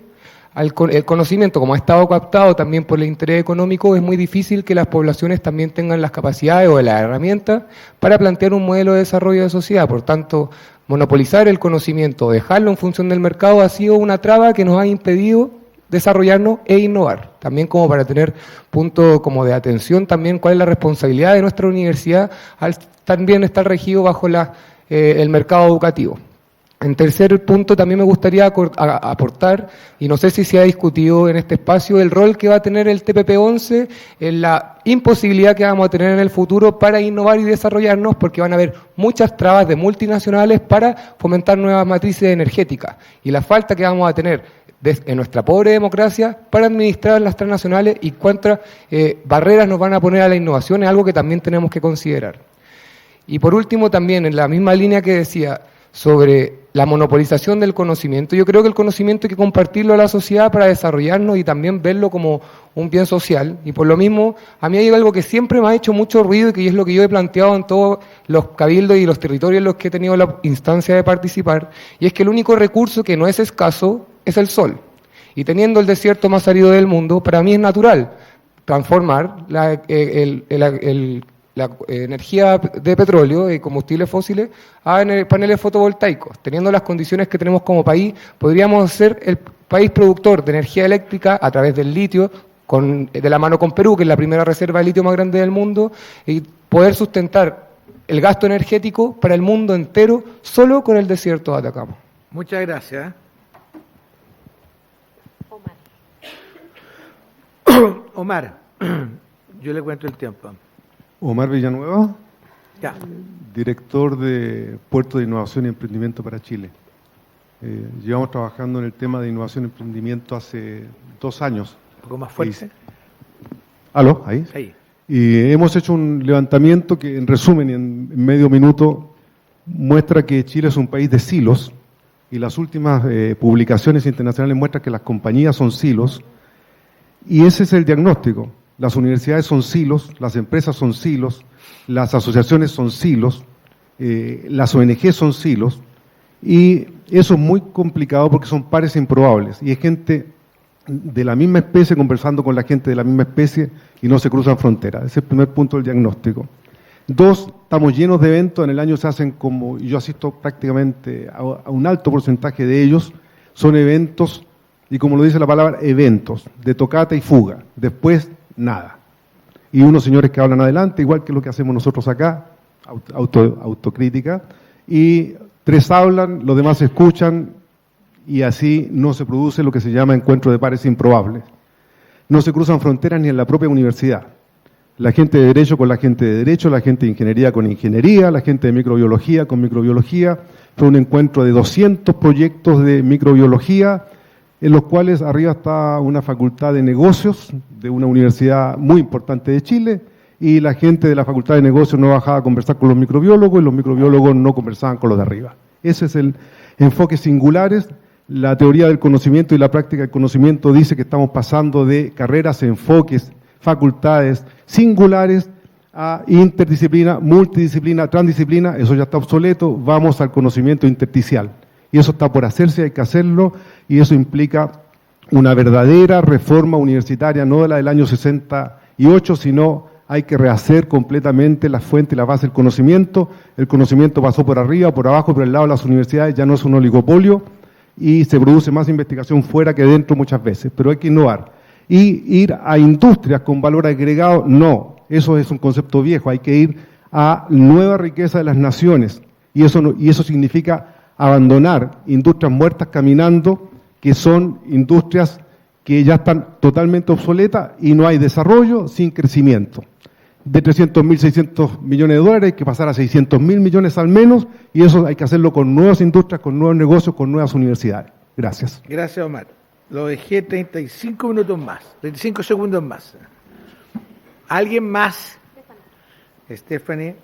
el conocimiento, como ha estado captado también por el interés económico, es muy difícil que las poblaciones también tengan las capacidades o las herramientas para plantear un modelo de desarrollo de sociedad. Por tanto, monopolizar el conocimiento, dejarlo en función del mercado, ha sido una traba que nos ha impedido desarrollarnos e innovar. También como para tener punto como de atención también cuál es la responsabilidad de nuestra universidad al también estar regido bajo el mercado educativo. En tercer punto también me gustaría aportar, y no sé si se ha discutido en este espacio, el rol que va a tener el TPP-11 en la imposibilidad que vamos a tener en el futuro para innovar y desarrollarnos, porque van a haber muchas trabas de multinacionales para fomentar nuevas matrices energéticas, y la falta que vamos a tener en nuestra pobre democracia para administrar las transnacionales y cuántas barreras nos van a poner a la innovación es algo que también tenemos que considerar. Y por último también, en la misma línea que decía sobre la monopolización del conocimiento, yo creo que el conocimiento hay que compartirlo a la sociedad para desarrollarnos y también verlo como un bien social, y por lo mismo a mí hay algo que siempre me ha hecho mucho ruido y que es lo que yo he planteado en todos los cabildos y los territorios en los que he tenido la instancia de participar, y es que el único recurso que no es escaso es el sol, y teniendo el desierto más árido del mundo, para mí es natural transformar la energía de petróleo y combustibles fósiles a paneles fotovoltaicos. Teniendo las condiciones que tenemos como país, podríamos ser el país productor de energía eléctrica a través del litio, de la mano con Perú, que es la primera reserva de litio más grande del mundo, y poder sustentar el gasto energético para el mundo entero solo con el desierto de Atacama. Muchas gracias. Omar, yo le cuento el tiempo. Omar Villanueva, ya. Director de Puerto de Innovación y Emprendimiento para Chile. Llevamos trabajando en el tema de innovación y emprendimiento hace 2 años. Un poco más fuerte. ¿Aló? ¿Ahí? Ahí. Y hemos hecho un levantamiento que, en resumen, y en medio minuto, muestra que Chile es un país de silos, y las últimas publicaciones internacionales muestran que las compañías son silos, y ese es el diagnóstico. Las universidades son silos, las empresas son silos, las asociaciones son silos, las ONG son silos, y eso es muy complicado porque son pares improbables, y es gente de la misma especie conversando con la gente de la misma especie y no se cruzan fronteras. Ese es el primer punto del diagnóstico. 2, estamos llenos de eventos, en el año se hacen como, y yo asisto prácticamente a un alto porcentaje de ellos, son eventos, y como lo dice la palabra, eventos, de tocata y fuga, después nada. Y unos señores que hablan adelante, igual que lo que hacemos nosotros acá, autocrítica, y 3 hablan, los demás escuchan, y así no se produce lo que se llama encuentro de pares improbables. No se cruzan fronteras ni en la propia universidad. La gente de Derecho con la gente de Derecho, la gente de Ingeniería con Ingeniería, la gente de Microbiología con Microbiología. Fue un encuentro de 200 proyectos de microbiología, en los cuales arriba está una facultad de negocios de una universidad muy importante de Chile, y la gente de la facultad de negocios no bajaba a conversar con los microbiólogos, y los microbiólogos no conversaban con los de arriba. Ese es el enfoque singulares. La teoría del conocimiento y la práctica del conocimiento dice que estamos pasando de carreras, enfoques, facultades singulares a interdisciplina, multidisciplina, transdisciplina. Eso ya está obsoleto, vamos al conocimiento intersticial. Y eso está por hacerse, hay que hacerlo, y eso implica una verdadera reforma universitaria, no de la del año 68, sino hay que rehacer completamente la fuente y la base del conocimiento. El conocimiento pasó por arriba, por abajo, por el lado de las universidades, ya no es un oligopolio, y se produce más investigación fuera que dentro muchas veces, pero hay que innovar. Y ir a industrias con valor agregado, no, eso es un concepto viejo, hay que ir a nueva riqueza de las naciones, y eso significa abandonar industrias muertas caminando, que son industrias que ya están totalmente obsoletas y no hay desarrollo sin crecimiento. De 300.000, 600 millones de dólares hay que pasar a 600.000 millones al menos, y eso hay que hacerlo con nuevas industrias, con nuevos negocios, con nuevas universidades. Gracias. Gracias, Omar. Lo dejé 35 minutos más, 35 segundos más. ¿Alguien más? Stephanie.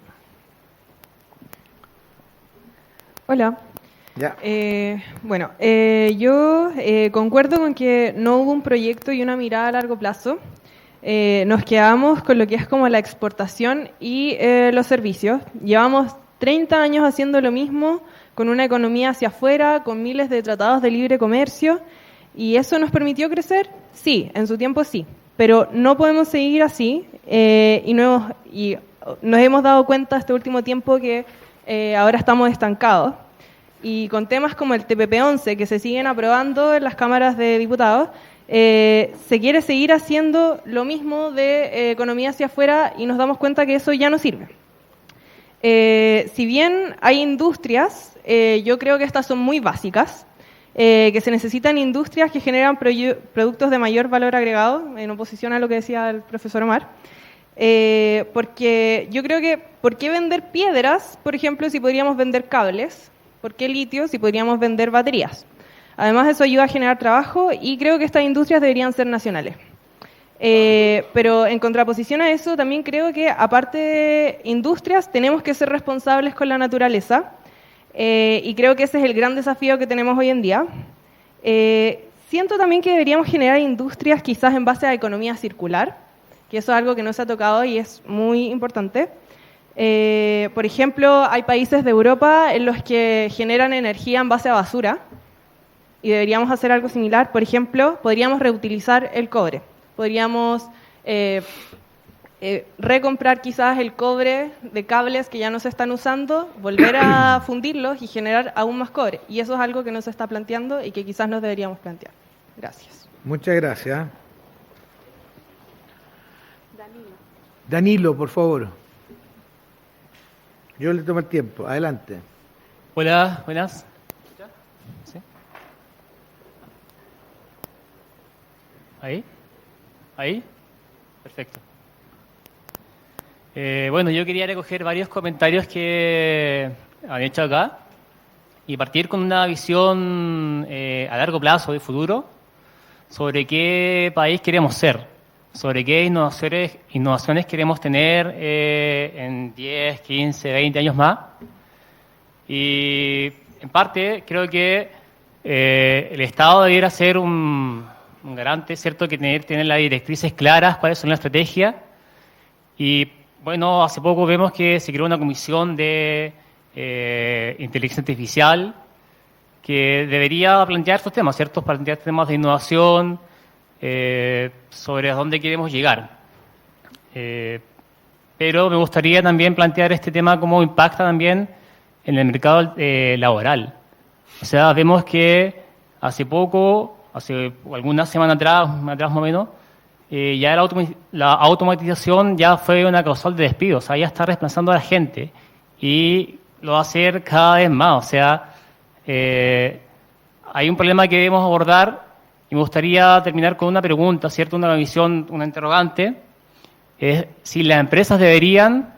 Hola. Ya. Yo concuerdo con que no hubo un proyecto y una mirada a largo plazo. Nos quedamos con lo que es como la exportación y los servicios. Llevamos 30 años haciendo lo mismo, con una economía hacia afuera, con miles de tratados de libre comercio, y eso nos permitió crecer, sí, en su tiempo sí, pero no podemos seguir así, y nos hemos dado cuenta este último tiempo que ahora estamos estancados, y con temas como el TPP-11 que se siguen aprobando en las cámaras de diputados, se quiere seguir haciendo lo mismo de economía hacia afuera, y nos damos cuenta que eso ya no sirve. Si bien hay industrias, yo creo que estas son muy básicas, que se necesitan industrias que generan productos de mayor valor agregado, en oposición a lo que decía el profesor Omar, porque yo creo que, ¿por qué vender piedras, por ejemplo, si podríamos vender cables? ¿Por qué litio si podríamos vender baterías? Además, eso ayuda a generar trabajo, y creo que estas industrias deberían ser nacionales. Pero en contraposición a eso, también creo que, aparte de industrias, tenemos que ser responsables con la naturaleza, y creo que ese es el gran desafío que tenemos hoy en día. Siento también que deberíamos generar industrias quizás en base a economía circular, que eso es algo que no se ha tocado y es muy importante. Por ejemplo, hay países de Europa en los que generan energía en base a basura, y deberíamos hacer algo similar. Por ejemplo, podríamos reutilizar el cobre. Podríamos recomprar quizás el cobre de cables que ya no se están usando, volver a fundirlos y generar aún más cobre. Y eso es algo que no se está planteando y que quizás nos deberíamos plantear. Gracias. Muchas gracias. Danilo, por favor. Yo le tomo el tiempo. Adelante. Hola, buenas. ¿Sí? ¿Ahí? ¿Ahí? Perfecto. Bueno, yo quería recoger varios comentarios que han hecho acá y partir con una visión a largo plazo de futuro sobre qué país queremos ser, sobre qué innovaciones queremos tener en 10, 15, 20 años más. Y en parte creo que el Estado debiera ser un garante, ¿cierto?, que tener las directrices claras, cuáles son las estrategias. Y bueno, hace poco vemos que se creó una comisión de inteligencia artificial que debería plantear estos temas, ¿cierto?, plantear temas de innovación, sobre a dónde queremos llegar. Pero me gustaría también plantear este tema cómo impacta también en el mercado laboral. O sea, vemos que hace algunas semanas atrás más o menos, ya la automatización ya fue una causal de despidos, o sea, ya está reemplazando a la gente y lo va a hacer cada vez más. O sea, hay un problema que debemos abordar y me gustaría terminar con una pregunta, ¿cierto? Una visión, una interrogante, es si las empresas deberían,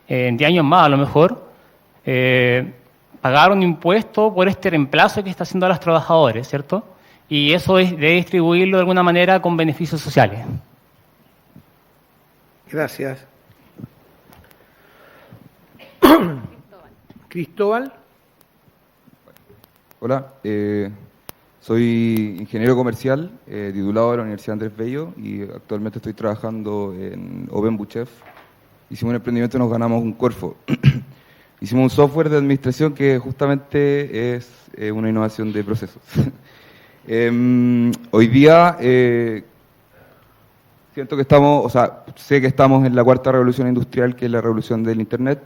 en 10 años más a lo mejor, pagar un impuesto por este reemplazo que está haciendo a los trabajadores, ¿cierto? Y eso debe distribuirlo de alguna manera con beneficios sociales. Gracias. Cristóbal. Hola, soy ingeniero comercial, titulado de la Universidad Andrés Bello, y actualmente estoy trabajando en OpenBuchef. Hicimos un emprendimiento y nos ganamos un Corfo. Hicimos un software de administración que justamente es una innovación de procesos. Hoy día siento que sé que estamos en la cuarta revolución industrial, que es la revolución del Internet.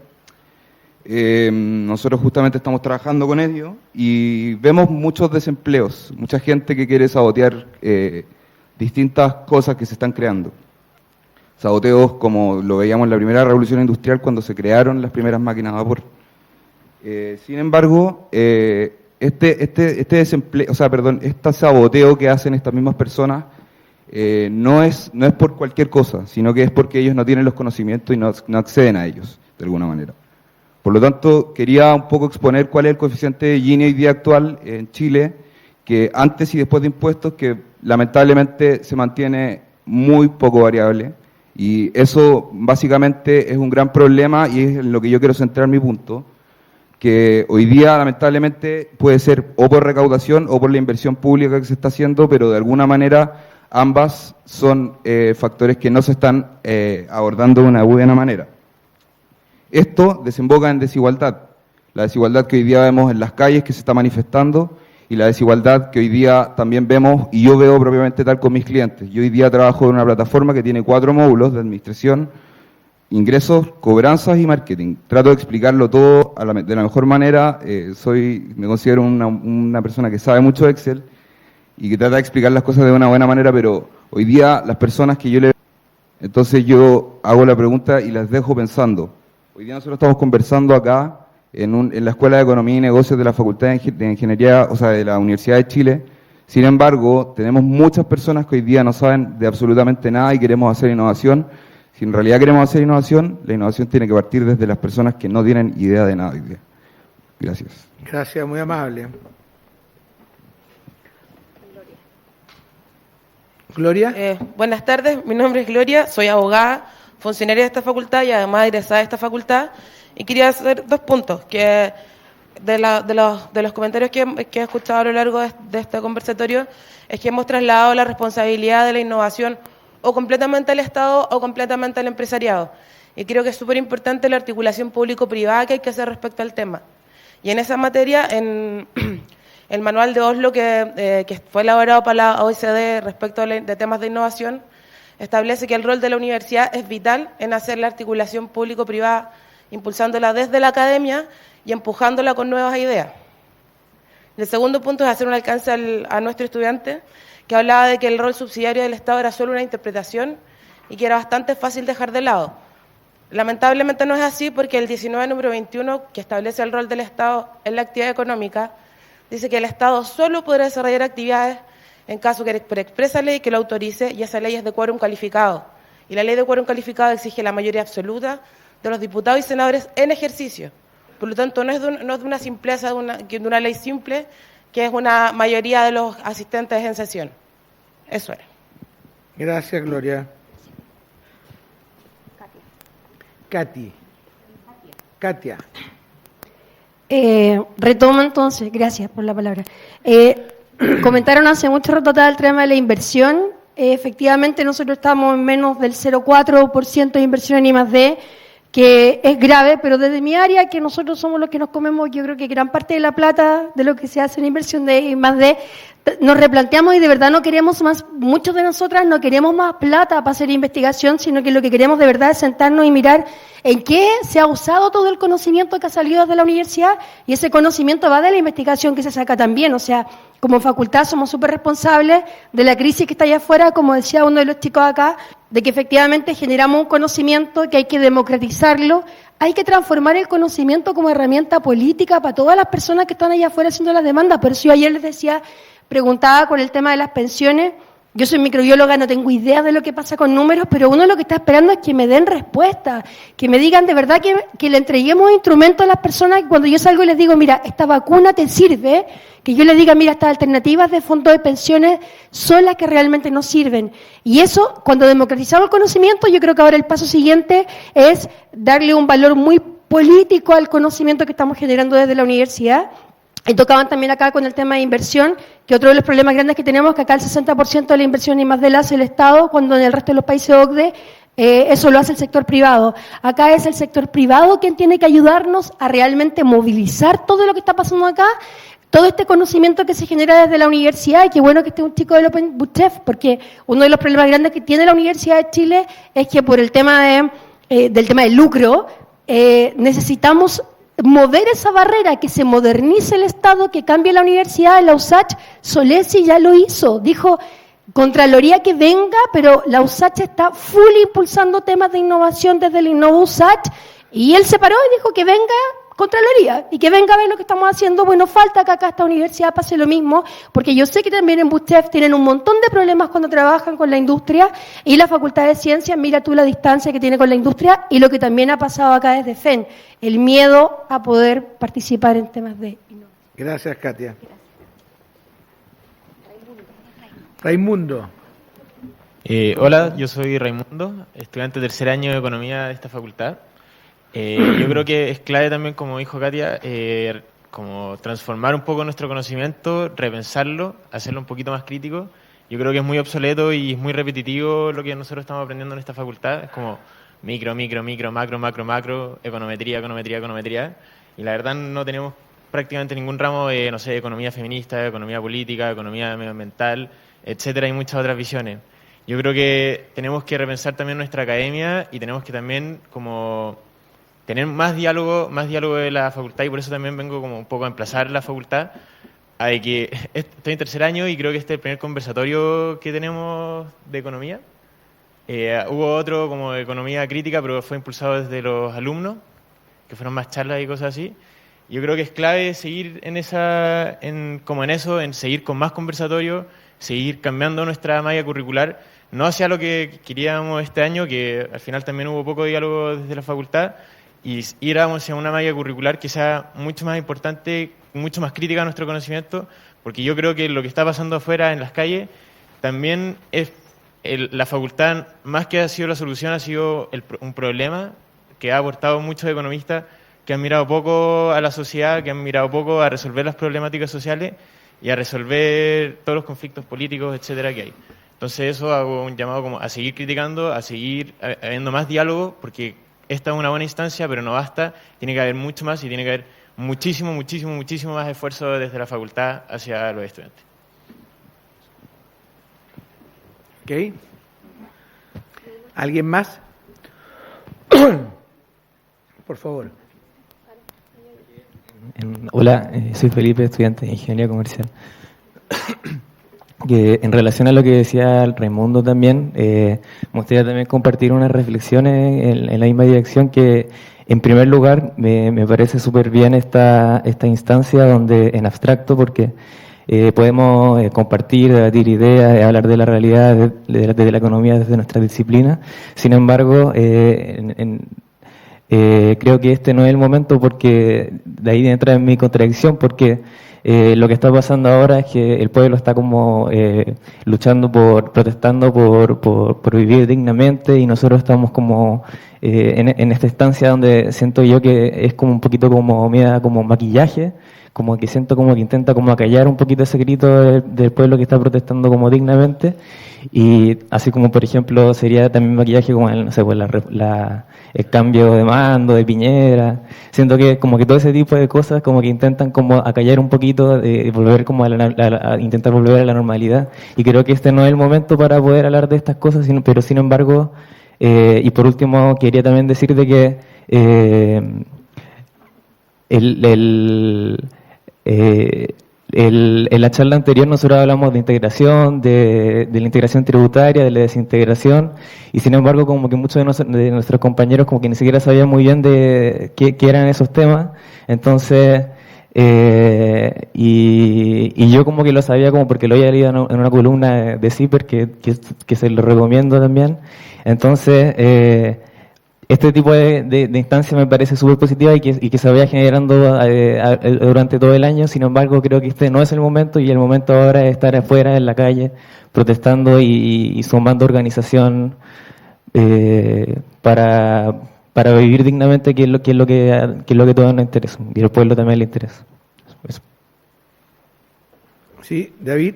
Nosotros justamente estamos trabajando con ello y vemos muchos desempleos, mucha gente que quiere sabotear distintas cosas que se están creando. Saboteos como lo veíamos en la primera revolución industrial cuando se crearon las primeras máquinas a vapor. Sin embargo, este saboteo que hacen estas mismas personas no es por cualquier cosa, sino que es porque ellos no tienen los conocimientos y no acceden a ellos, de alguna manera. Por lo tanto, quería un poco exponer cuál es el coeficiente de Gini hoy día actual en Chile, que antes y después de impuestos, que lamentablemente se mantiene muy poco variable, y eso básicamente es un gran problema y es en lo que yo quiero centrar mi punto, que hoy día lamentablemente puede ser o por recaudación o por la inversión pública que se está haciendo, pero de alguna manera ambas son factores que no se están abordando de una buena manera. Esto desemboca en desigualdad, la desigualdad que hoy día vemos en las calles que se está manifestando y la desigualdad que hoy día también vemos, y yo veo propiamente tal con mis clientes. Yo hoy día trabajo en una plataforma que tiene 4 módulos de administración, ingresos, cobranzas y marketing. Trato de explicarlo todo de la mejor manera, me considero una persona que sabe mucho Excel y que trata de explicar las cosas de una buena manera, pero hoy día las personas que yo le... Entonces yo hago la pregunta y las dejo pensando. Hoy día nosotros estamos conversando acá en la Escuela de Economía y Negocios de la Facultad de Ingeniería, o sea, de la Universidad de Chile. Sin embargo, tenemos muchas personas que hoy día no saben de absolutamente nada y queremos hacer innovación. Si en realidad queremos hacer innovación, la innovación tiene que partir desde las personas que no tienen idea de nada hoy día. Gracias. Gracias, muy amable. Gloria. Buenas tardes, mi nombre es Gloria, soy abogada, funcionaria de esta facultad y además egresada de esta facultad. Y quería hacer 2 puntos, que de los comentarios que he escuchado a lo largo de este conversatorio, es que hemos trasladado la responsabilidad de la innovación o completamente al Estado o completamente al empresariado. Y creo que es súper importante la articulación público-privada que hay que hacer respecto al tema. Y en esa materia, en el manual de Oslo que fue elaborado para la OECD respecto de temas de innovación, establece que el rol de la universidad es vital en hacer la articulación público-privada, impulsándola desde la academia y empujándola con nuevas ideas. El segundo punto es hacer un alcance a nuestro estudiante, que hablaba de que el rol subsidiario del Estado era solo una interpretación y que era bastante fácil dejar de lado. Lamentablemente no es así, porque el 19 número 21, que establece el rol del Estado en la actividad económica, dice que el Estado solo podrá desarrollar actividades en caso que por expresa ley que lo autorice, y esa ley es de quórum calificado. Y la ley de quórum calificado exige la mayoría absoluta de los diputados y senadores en ejercicio. Por lo tanto, no es de una simpleza de una ley simple, que es una mayoría de los asistentes en sesión. Eso era. Gracias, Gloria. Katia. Retomo entonces, gracias por la palabra. Comentaron hace mucho rato el tema de la inversión. Efectivamente, nosotros estamos en menos del 0,4% de inversión en I+D, que es grave, pero desde mi área, que nosotros somos los que nos comemos, yo creo que gran parte de la plata de lo que se hace en inversión de I+D, nos replanteamos y de verdad no queremos más, muchos de nosotras no queremos más plata para hacer investigación, sino que lo que queremos de verdad es sentarnos y mirar en qué se ha usado todo el conocimiento que ha salido desde la universidad, y ese conocimiento va de la investigación que se saca también. O sea, como facultad somos súper responsables de la crisis que está allá afuera, como decía uno de los chicos acá, de que efectivamente generamos un conocimiento que hay que democratizarlo, hay que transformar el conocimiento como herramienta política para todas las personas que están allá afuera haciendo las demandas. Por eso yo ayer les decía, preguntaba con el tema de las pensiones. Yo soy microbióloga, no tengo idea de lo que pasa con números, pero uno lo que está esperando es que me den respuesta, que me digan de verdad que le entreguemos instrumentos a las personas, que cuando yo salgo y les digo, mira, esta vacuna te sirve, que yo les diga, mira, estas alternativas de fondo de pensiones son las que realmente nos sirven. Y eso, cuando democratizamos el conocimiento, yo creo que ahora el paso siguiente es darle un valor muy político al conocimiento que estamos generando desde la universidad. Y tocaban también acá con el tema de inversión, que otro de los problemas grandes que tenemos es que acá el 60% de la inversión y más de la hace el Estado, cuando en el resto de los países OCDE eso lo hace el sector privado. Acá es el sector privado quien tiene que ayudarnos a realmente movilizar todo lo que está pasando acá, todo este conocimiento que se genera desde la universidad. Y qué bueno que esté un chico del Open Book Chef, porque uno de los problemas grandes que tiene la Universidad de Chile es que por el tema del tema del lucro, necesitamos mover esa barrera, que se modernice el Estado, que cambie la universidad. La USACH, Solesi ya lo hizo, dijo Contraloría que venga, pero la USACH está full impulsando temas de innovación desde el Innova USACH, y él se paró y dijo que venga Contraloría y que venga a ver lo que estamos haciendo. Bueno, falta que acá esta universidad pase lo mismo, porque yo sé que también en BUCHEF tienen un montón de problemas cuando trabajan con la industria, y la Facultad de Ciencias, mira tú la distancia que tiene con la industria y lo que también ha pasado acá desde FEN, el miedo a poder participar en temas de innovación. Gracias, Katia. Raimundo. Hola, yo soy Raimundo, estudiante de tercer año de Economía de esta facultad. Yo creo que es clave también, como dijo Katia, como transformar un poco nuestro conocimiento, repensarlo, hacerlo un poquito más crítico. Yo creo que es muy obsoleto y es muy repetitivo lo que nosotros estamos aprendiendo en esta facultad. Es como micro, macro, econometría. Y la verdad no tenemos prácticamente ningún ramo de, no sé, economía feminista, economía política, economía medioambiental, etcétera, y muchas otras visiones. Yo creo que tenemos que repensar también nuestra academia y tenemos que también como tener más diálogo de la facultad, y por eso también vengo como un poco a emplazar la facultad a de que estoy en tercer año y creo que este es el primer conversatorio que tenemos de economía. Hubo otro como de economía crítica, pero fue impulsado desde los alumnos, que fueron más charlas y cosas así. Yo creo que es clave seguir en seguir con más conversatorios, seguir cambiando nuestra malla curricular, no hacia lo que queríamos este año, que al final también hubo poco diálogo desde la facultad, y ir hacia una malla curricular que sea mucho más importante, mucho más crítica a nuestro conocimiento, porque yo creo que lo que está pasando afuera en las calles también es la facultad, más que ha sido la solución, ha sido un problema que ha aportado muchos economistas que han mirado poco a la sociedad, que han mirado poco a resolver las problemáticas sociales y a resolver todos los conflictos políticos, etcétera, que hay. Entonces eso hago un llamado como a seguir criticando, a seguir habiendo más diálogo, porque esta es una buena instancia, pero no basta, tiene que haber mucho más y tiene que haber muchísimo más esfuerzo desde la facultad hacia los estudiantes. ¿Ok? ¿Alguien más? Por favor. Hola, soy Felipe, estudiante de Ingeniería Comercial. Que en relación a lo que decía el Raimundo también, me gustaría también compartir unas reflexiones en la misma dirección, que en primer lugar me parece súper bien esta instancia donde en abstracto, porque podemos compartir, debatir ideas, hablar de la realidad de la economía desde nuestra disciplina. Sin embargo, creo que este no es el momento, porque de ahí entra en mi contradicción, porque lo que está pasando ahora es que el pueblo está como protestando por vivir dignamente, y nosotros estamos como en esta instancia donde siento yo que es como un poquito como media como maquillaje, como que siento como que intenta como acallar un poquito ese grito del pueblo que está protestando como dignamente, y así como por ejemplo sería también maquillaje como el, no sé, pues el cambio de mando de Piñera. Siento que como que todo ese tipo de cosas como que intentan como acallar un poquito, volver como a intentar volver a la normalidad, y creo que este no es el momento para poder hablar de estas cosas, pero sin embargo, y por último quería también decirte que en la charla anterior nosotros hablamos de integración, de la integración tributaria, de la desintegración, y sin embargo como que muchos de nuestros compañeros como que ni siquiera sabían muy bien de qué eran esos temas. Entonces y yo como que lo sabía como porque lo había leído en una columna de CIPER que se lo recomiendo también. Entonces este tipo de instancia me parece súper positiva y que se vaya generando durante todo el año. Sin embargo, creo que este no es el momento, y el momento ahora es estar afuera en la calle protestando y sumando organización para vivir dignamente, que es lo que a todos nos interesa, y al pueblo también le interesa. Eso. Sí, David.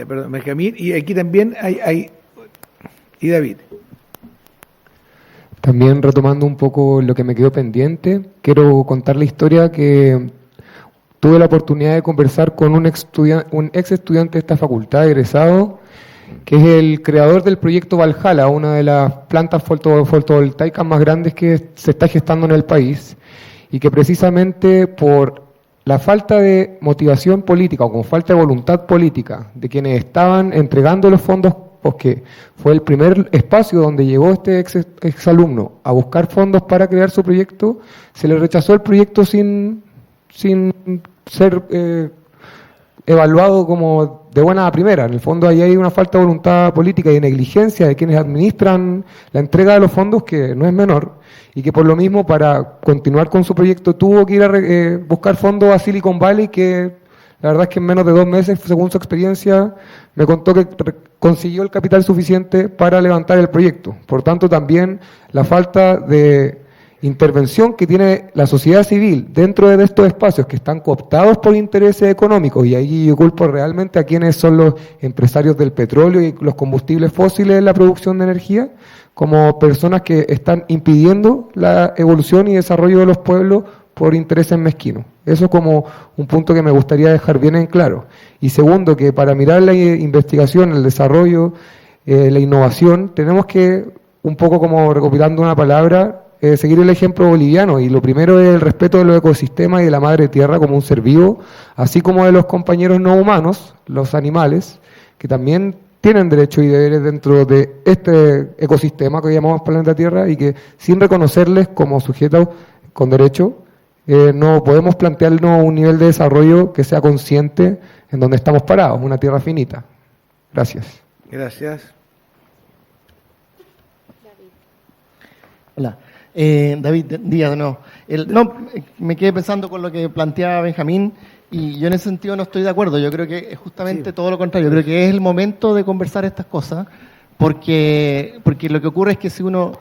Perdón, Benjamín, y aquí también hay y David. También retomando un poco lo que me quedó pendiente, quiero contar la historia que tuve la oportunidad de conversar con un ex estudiante de esta facultad, egresado, que es el creador del proyecto Valhalla, una de las plantas fotovoltaicas más grandes que se está gestando en el país, y que precisamente por la falta de motivación política o con falta de voluntad política de quienes estaban entregando los fondos que fue el primer espacio donde llegó este exalumno a buscar fondos para crear su proyecto, se le rechazó el proyecto sin ser evaluado como de buena a primera. En el fondo ahí hay una falta de voluntad política y de negligencia de quienes administran la entrega de los fondos, que no es menor, y que por lo mismo para continuar con su proyecto tuvo que ir a buscar fondos a Silicon Valley, que la verdad es que en menos de 2 meses, según su experiencia, me contó que consiguió el capital suficiente para levantar el proyecto. Por tanto, también la falta de intervención que tiene la sociedad civil dentro de estos espacios que están cooptados por intereses económicos, y ahí yo culpo realmente a quienes son los empresarios del petróleo y los combustibles fósiles en la producción de energía, como personas que están impidiendo la evolución y desarrollo de los pueblos por intereses mezquinos. Eso como un punto que me gustaría dejar bien en claro. Y segundo, que para mirar la investigación, el desarrollo, la innovación, tenemos que, un poco como recopilando una palabra, seguir el ejemplo boliviano, y lo primero es el respeto de los ecosistemas y de la madre tierra como un ser vivo, así como de los compañeros no humanos, los animales, que también tienen derechos y deberes dentro de este ecosistema que llamamos planeta Tierra, y que sin reconocerles como sujetos con derecho, no podemos plantearnos un nivel de desarrollo que sea consciente en donde estamos parados, una tierra finita. Gracias. Gracias. Hola. David Díaz, me quedé pensando con lo que planteaba Benjamín, y yo en ese sentido no estoy de acuerdo. Yo creo que es justamente todo lo contrario. Yo creo que es el momento de conversar estas cosas, porque lo que ocurre es que si uno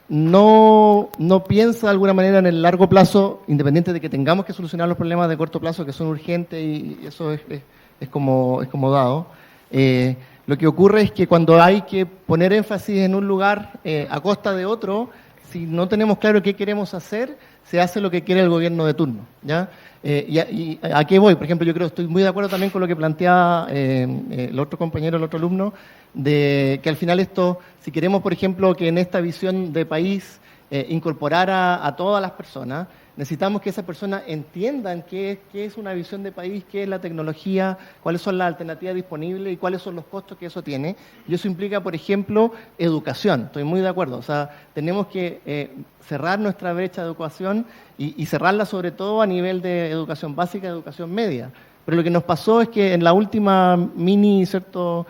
no piensa de alguna manera en el largo plazo, independiente de que tengamos que solucionar los problemas de corto plazo que son urgentes, y eso es como dado, lo que ocurre es que cuando hay que poner énfasis en un lugar a costa de otro, si no tenemos claro qué queremos hacer, se hace lo que quiere el gobierno de turno, ¿ya? ¿Y a qué voy? Por ejemplo, yo estoy muy de acuerdo también con lo que planteaba el otro compañero, el otro alumno, de que al final esto, si queremos, por ejemplo, que en esta visión de país incorporar a todas las personas, necesitamos que esas personas entiendan qué es una visión de país, qué es la tecnología, cuáles son las alternativas disponibles y cuáles son los costos que eso tiene. Y eso implica, por ejemplo, educación. Estoy muy de acuerdo. O sea, tenemos que cerrar nuestra brecha de educación y cerrarla sobre todo a nivel de educación básica y educación media. Pero lo que nos pasó es que en la última mini, ¿cierto?,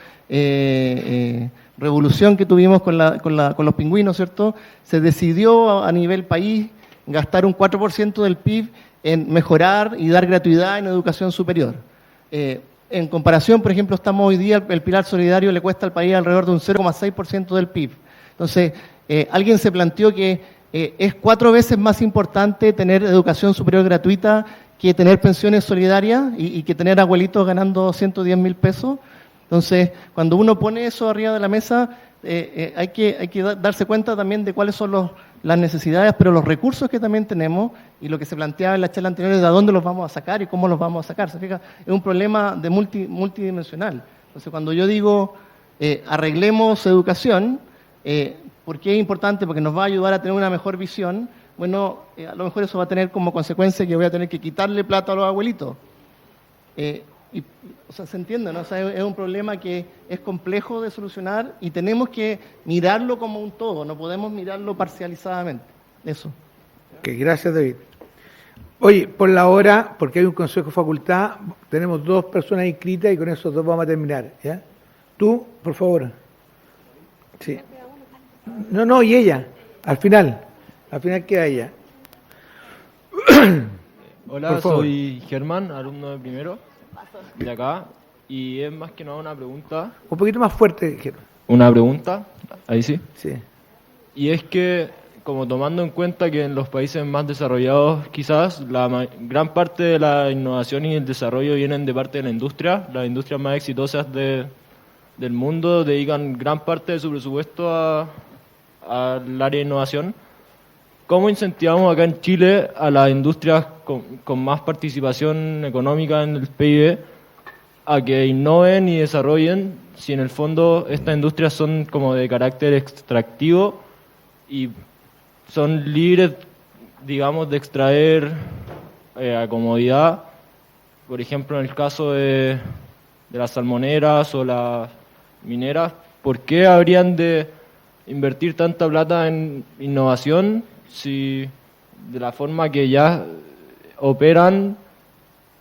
revolución que tuvimos con los pingüinos, ¿cierto?, se decidió a nivel país gastar un 4% del PIB en mejorar y dar gratuidad en educación superior. En comparación, por ejemplo, estamos hoy día, el pilar solidario le cuesta al país alrededor de un 0,6% del PIB. Entonces, alguien se planteó que es 4 veces más importante tener educación superior gratuita que tener pensiones solidarias y que tener abuelitos ganando 110.000 pesos. Entonces, cuando uno pone eso arriba de la mesa, hay que darse cuenta también de cuáles son las necesidades, pero los recursos que también tenemos, y lo que se planteaba en la charla anterior es de dónde los vamos a sacar y cómo los vamos a sacar. ¿Se fija? Es un problema de multidimensional. Entonces, cuando yo digo arreglemos educación, ¿por qué es importante? Porque nos va a ayudar a tener una mejor visión. Bueno, a lo mejor eso va a tener como consecuencia que voy a tener que quitarle plata a los abuelitos. O sea, ¿se entiende, no? O sea, es un problema que es complejo de solucionar y tenemos que mirarlo como un todo, no podemos mirarlo parcializadamente. Eso. Ok, gracias, David. Oye, por la hora, porque hay un consejo de facultad, tenemos 2 personas inscritas y con esos 2 vamos a terminar, ¿ya? Tú, por favor. Sí. No, y ella, al final queda ella. Hola, soy Germán, alumno de primero de acá, y es más que nada una pregunta. Un poquito más fuerte, Germán. Una pregunta, ahí sí. Sí. Y es que, como tomando en cuenta que en los países más desarrollados quizás la gran parte de la innovación y el desarrollo vienen de parte de la industria, las industrias más exitosas del mundo dedican gran parte de su presupuesto al área de innovación. ¿Cómo incentivamos acá en Chile a las industrias con más participación económica en el PIB a que innoven y desarrollen si en el fondo estas industrias son como de carácter extractivo y son libres, digamos, de extraer a comodidad? Por ejemplo, en el caso de las salmoneras o las mineras, ¿por qué habrían de invertir tanta plata en innovación si de la forma que ya operan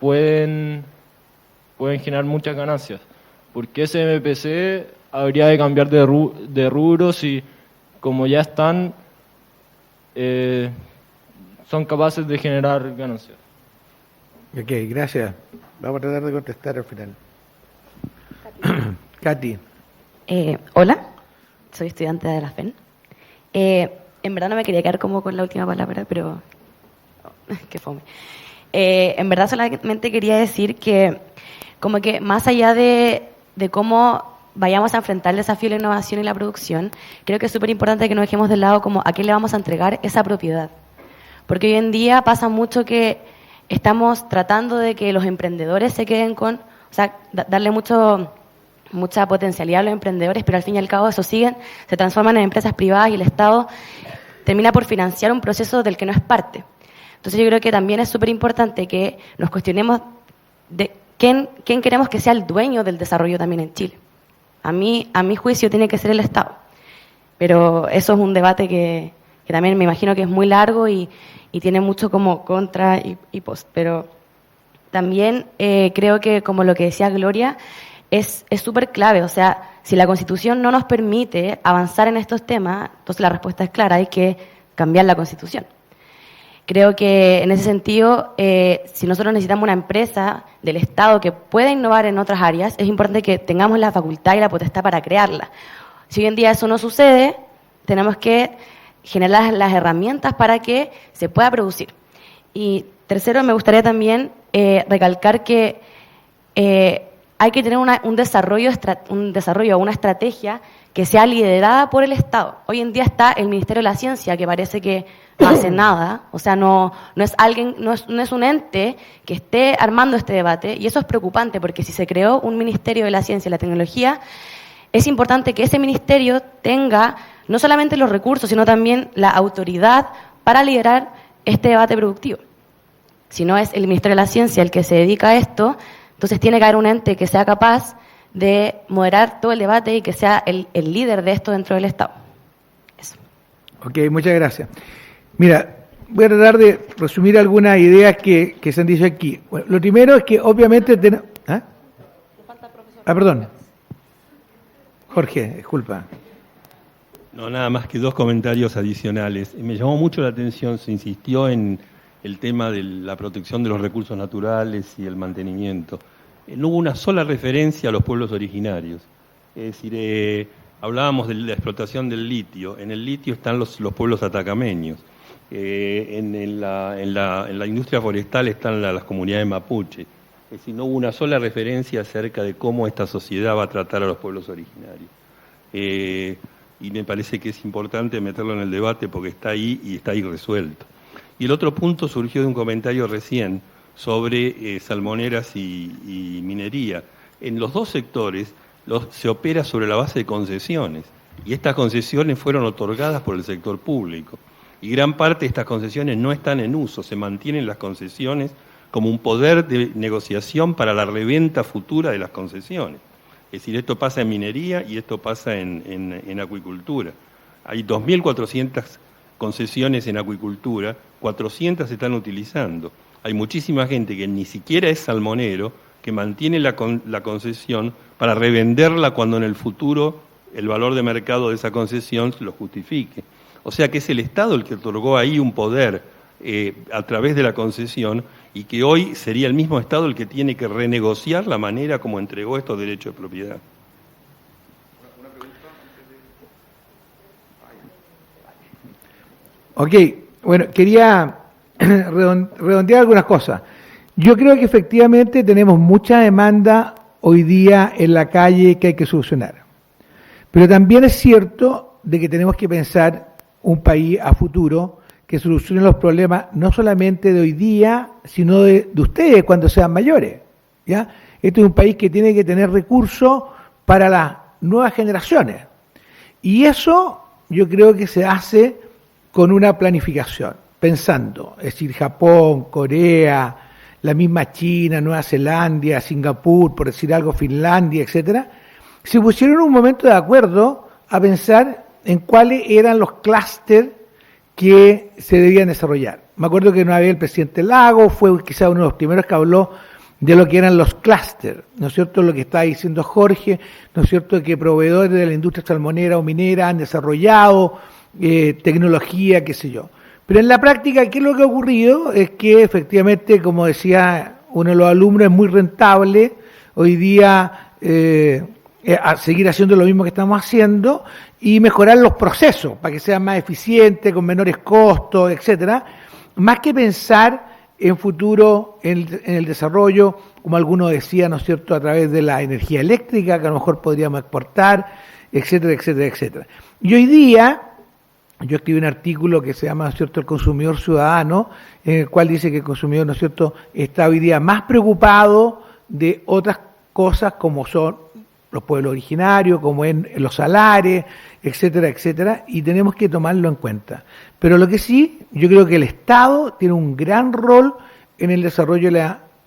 pueden generar muchas ganancias? ¿Por qué SMPC habría de cambiar de rubro si, como ya están, son capaces de generar ganancias? Ok, gracias. Vamos a tratar de contestar al final. Katy. Hola, soy estudiante de la FEN. En verdad no me quería quedar como con la última palabra, pero qué fome. En verdad solamente quería decir que como que más allá de cómo vayamos a enfrentar el desafío de la innovación y la producción, creo que es súper importante que no dejemos de lado como a qué le vamos a entregar esa propiedad. Porque hoy en día pasa mucho que estamos tratando de que los emprendedores se queden con, o sea, darle mucha potencialidad a los emprendedores, pero al fin y al cabo eso se transforman en empresas privadas y el Estado termina por financiar un proceso del que no es parte. Entonces yo creo que también es súper importante que nos cuestionemos de quién queremos que sea el dueño del desarrollo también en Chile. A mi juicio tiene que ser el Estado, pero eso es un debate que también me imagino que es muy largo y tiene mucho como contra y post, pero también creo que como lo que decía Gloria, es súper clave, o sea, si la Constitución no nos permite avanzar en estos temas, entonces la respuesta es clara, hay que cambiar la Constitución. Creo que en ese sentido, si nosotros necesitamos una empresa del Estado que pueda innovar en otras áreas, es importante que tengamos la facultad y la potestad para crearla. Si hoy en día eso no sucede, tenemos que generar las herramientas para que se pueda producir. Y tercero, me gustaría también recalcar que hay que tener un desarrollo, una estrategia que sea liderada por el Estado. Hoy en día está el Ministerio de la Ciencia, que parece que no hace nada, o sea, no es un ente que esté armando este debate, y eso es preocupante, porque si se creó un Ministerio de la Ciencia y la Tecnología, es importante que ese ministerio tenga no solamente los recursos, sino también la autoridad para liderar este debate productivo. Si no es el Ministerio de la Ciencia el que se dedica a esto, entonces tiene que haber un ente que sea capaz de moderar todo el debate y que sea el líder de esto dentro del Estado. Eso. Ok, muchas gracias. Mira, voy a tratar de resumir algunas ideas que se han dicho aquí. Bueno, lo primero es que obviamente tenemos... perdón. Jorge, disculpa. No, nada más que dos comentarios adicionales. Me llamó mucho la atención, se insistió en el tema de la protección de los recursos naturales y el mantenimiento. No hubo una sola referencia a los pueblos originarios. Es decir, hablábamos de la explotación del litio. En el litio están los pueblos atacameños. En la industria forestal están las comunidades mapuche. Es decir, no hubo una sola referencia acerca de cómo esta sociedad va a tratar a los pueblos originarios. Y me parece que es importante meterlo en el debate porque está ahí y está ahí resuelto. Y el otro punto surgió de un comentario recién sobre salmoneras y minería. En los dos sectores se opera sobre la base de concesiones, y estas concesiones fueron otorgadas por el sector público. Y gran parte de estas concesiones no están en uso, se mantienen las concesiones como un poder de negociación para la reventa futura de las concesiones. Es decir, esto pasa en minería y esto pasa en acuicultura. Hay 2.400 concesiones en acuicultura, 400 se están utilizando. Hay muchísima gente que ni siquiera es salmonero, que mantiene la concesión para revenderla cuando en el futuro el valor de mercado de esa concesión lo justifique. O sea que es el Estado el que otorgó ahí un poder a través de la concesión, y que hoy sería el mismo Estado el que tiene que renegociar la manera como entregó estos derechos de propiedad. Ok, bueno, quería redondear algunas cosas. Yo creo que efectivamente tenemos mucha demanda hoy día en la calle que hay que solucionar. Pero también es cierto de que tenemos que pensar un país a futuro que solucione los problemas no solamente de hoy día, sino de ustedes cuando sean mayores, ¿ya? Este es un país que tiene que tener recursos para las nuevas generaciones. Y eso yo creo que se hace con una planificación, pensando, es decir, Japón, Corea, la misma China, Nueva Zelanda, Singapur, por decir algo, Finlandia, etcétera, se pusieron en un momento de acuerdo a pensar en cuáles eran los clústeres que se debían desarrollar. Me acuerdo que una vez el presidente Lago fue quizá uno de los primeros que habló de lo que eran los clústeres, ¿no es cierto? Lo que está diciendo Jorge, ¿no es cierto? Que proveedores de la industria salmonera o minera han desarrollado tecnología, qué sé yo. Pero en la práctica, ¿qué es lo que ha ocurrido? Es que efectivamente, como decía uno de los alumnos, es muy rentable hoy día a seguir haciendo lo mismo que estamos haciendo y mejorar los procesos para que sean más eficientes, con menores costos, etcétera, más que pensar en futuro en el desarrollo, como algunos decían, ¿no es cierto?, a través de la energía eléctrica, que a lo mejor podríamos exportar, etcétera, etcétera, etcétera. Y hoy día, yo escribí un artículo que se llama, ¿no es cierto?, El consumidor ciudadano, en el cual dice que el consumidor, ¿no es cierto?, está hoy día más preocupado de otras cosas como son los pueblos originarios, como en los salares, etcétera, etcétera, y tenemos que tomarlo en cuenta. Pero lo que sí, yo creo que el Estado tiene un gran rol en el desarrollo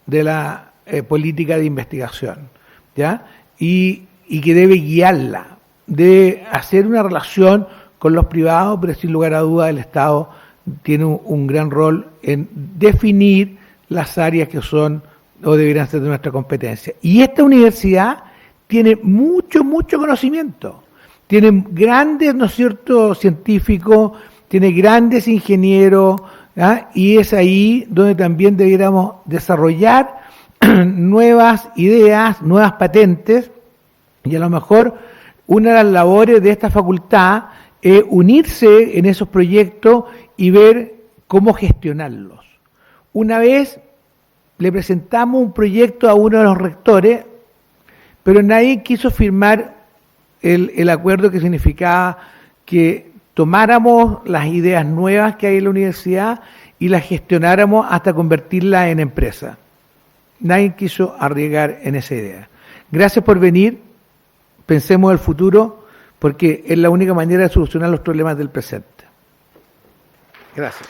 de la política de investigación, ¿ya? Y que debe guiarla, debe hacer una relación con los privados, pero sin lugar a dudas el Estado tiene un gran rol en definir las áreas que son o deberían ser de nuestra competencia. Y esta universidad tiene mucho conocimiento, tiene grandes, ¿no es cierto?, científicos, tiene grandes ingenieros, ¿ya? Y es ahí donde también debiéramos desarrollar nuevas ideas, nuevas patentes, y a lo mejor una de las labores de esta facultad es unirse en esos proyectos y ver cómo gestionarlos. Una vez le presentamos un proyecto a uno de los rectores, pero nadie quiso firmar el acuerdo que significaba que tomáramos las ideas nuevas que hay en la universidad y las gestionáramos hasta convertirlas en empresa. Nadie quiso arriesgar en esa idea. Gracias por venir, pensemos el futuro, porque es la única manera de solucionar los problemas del presente. Gracias.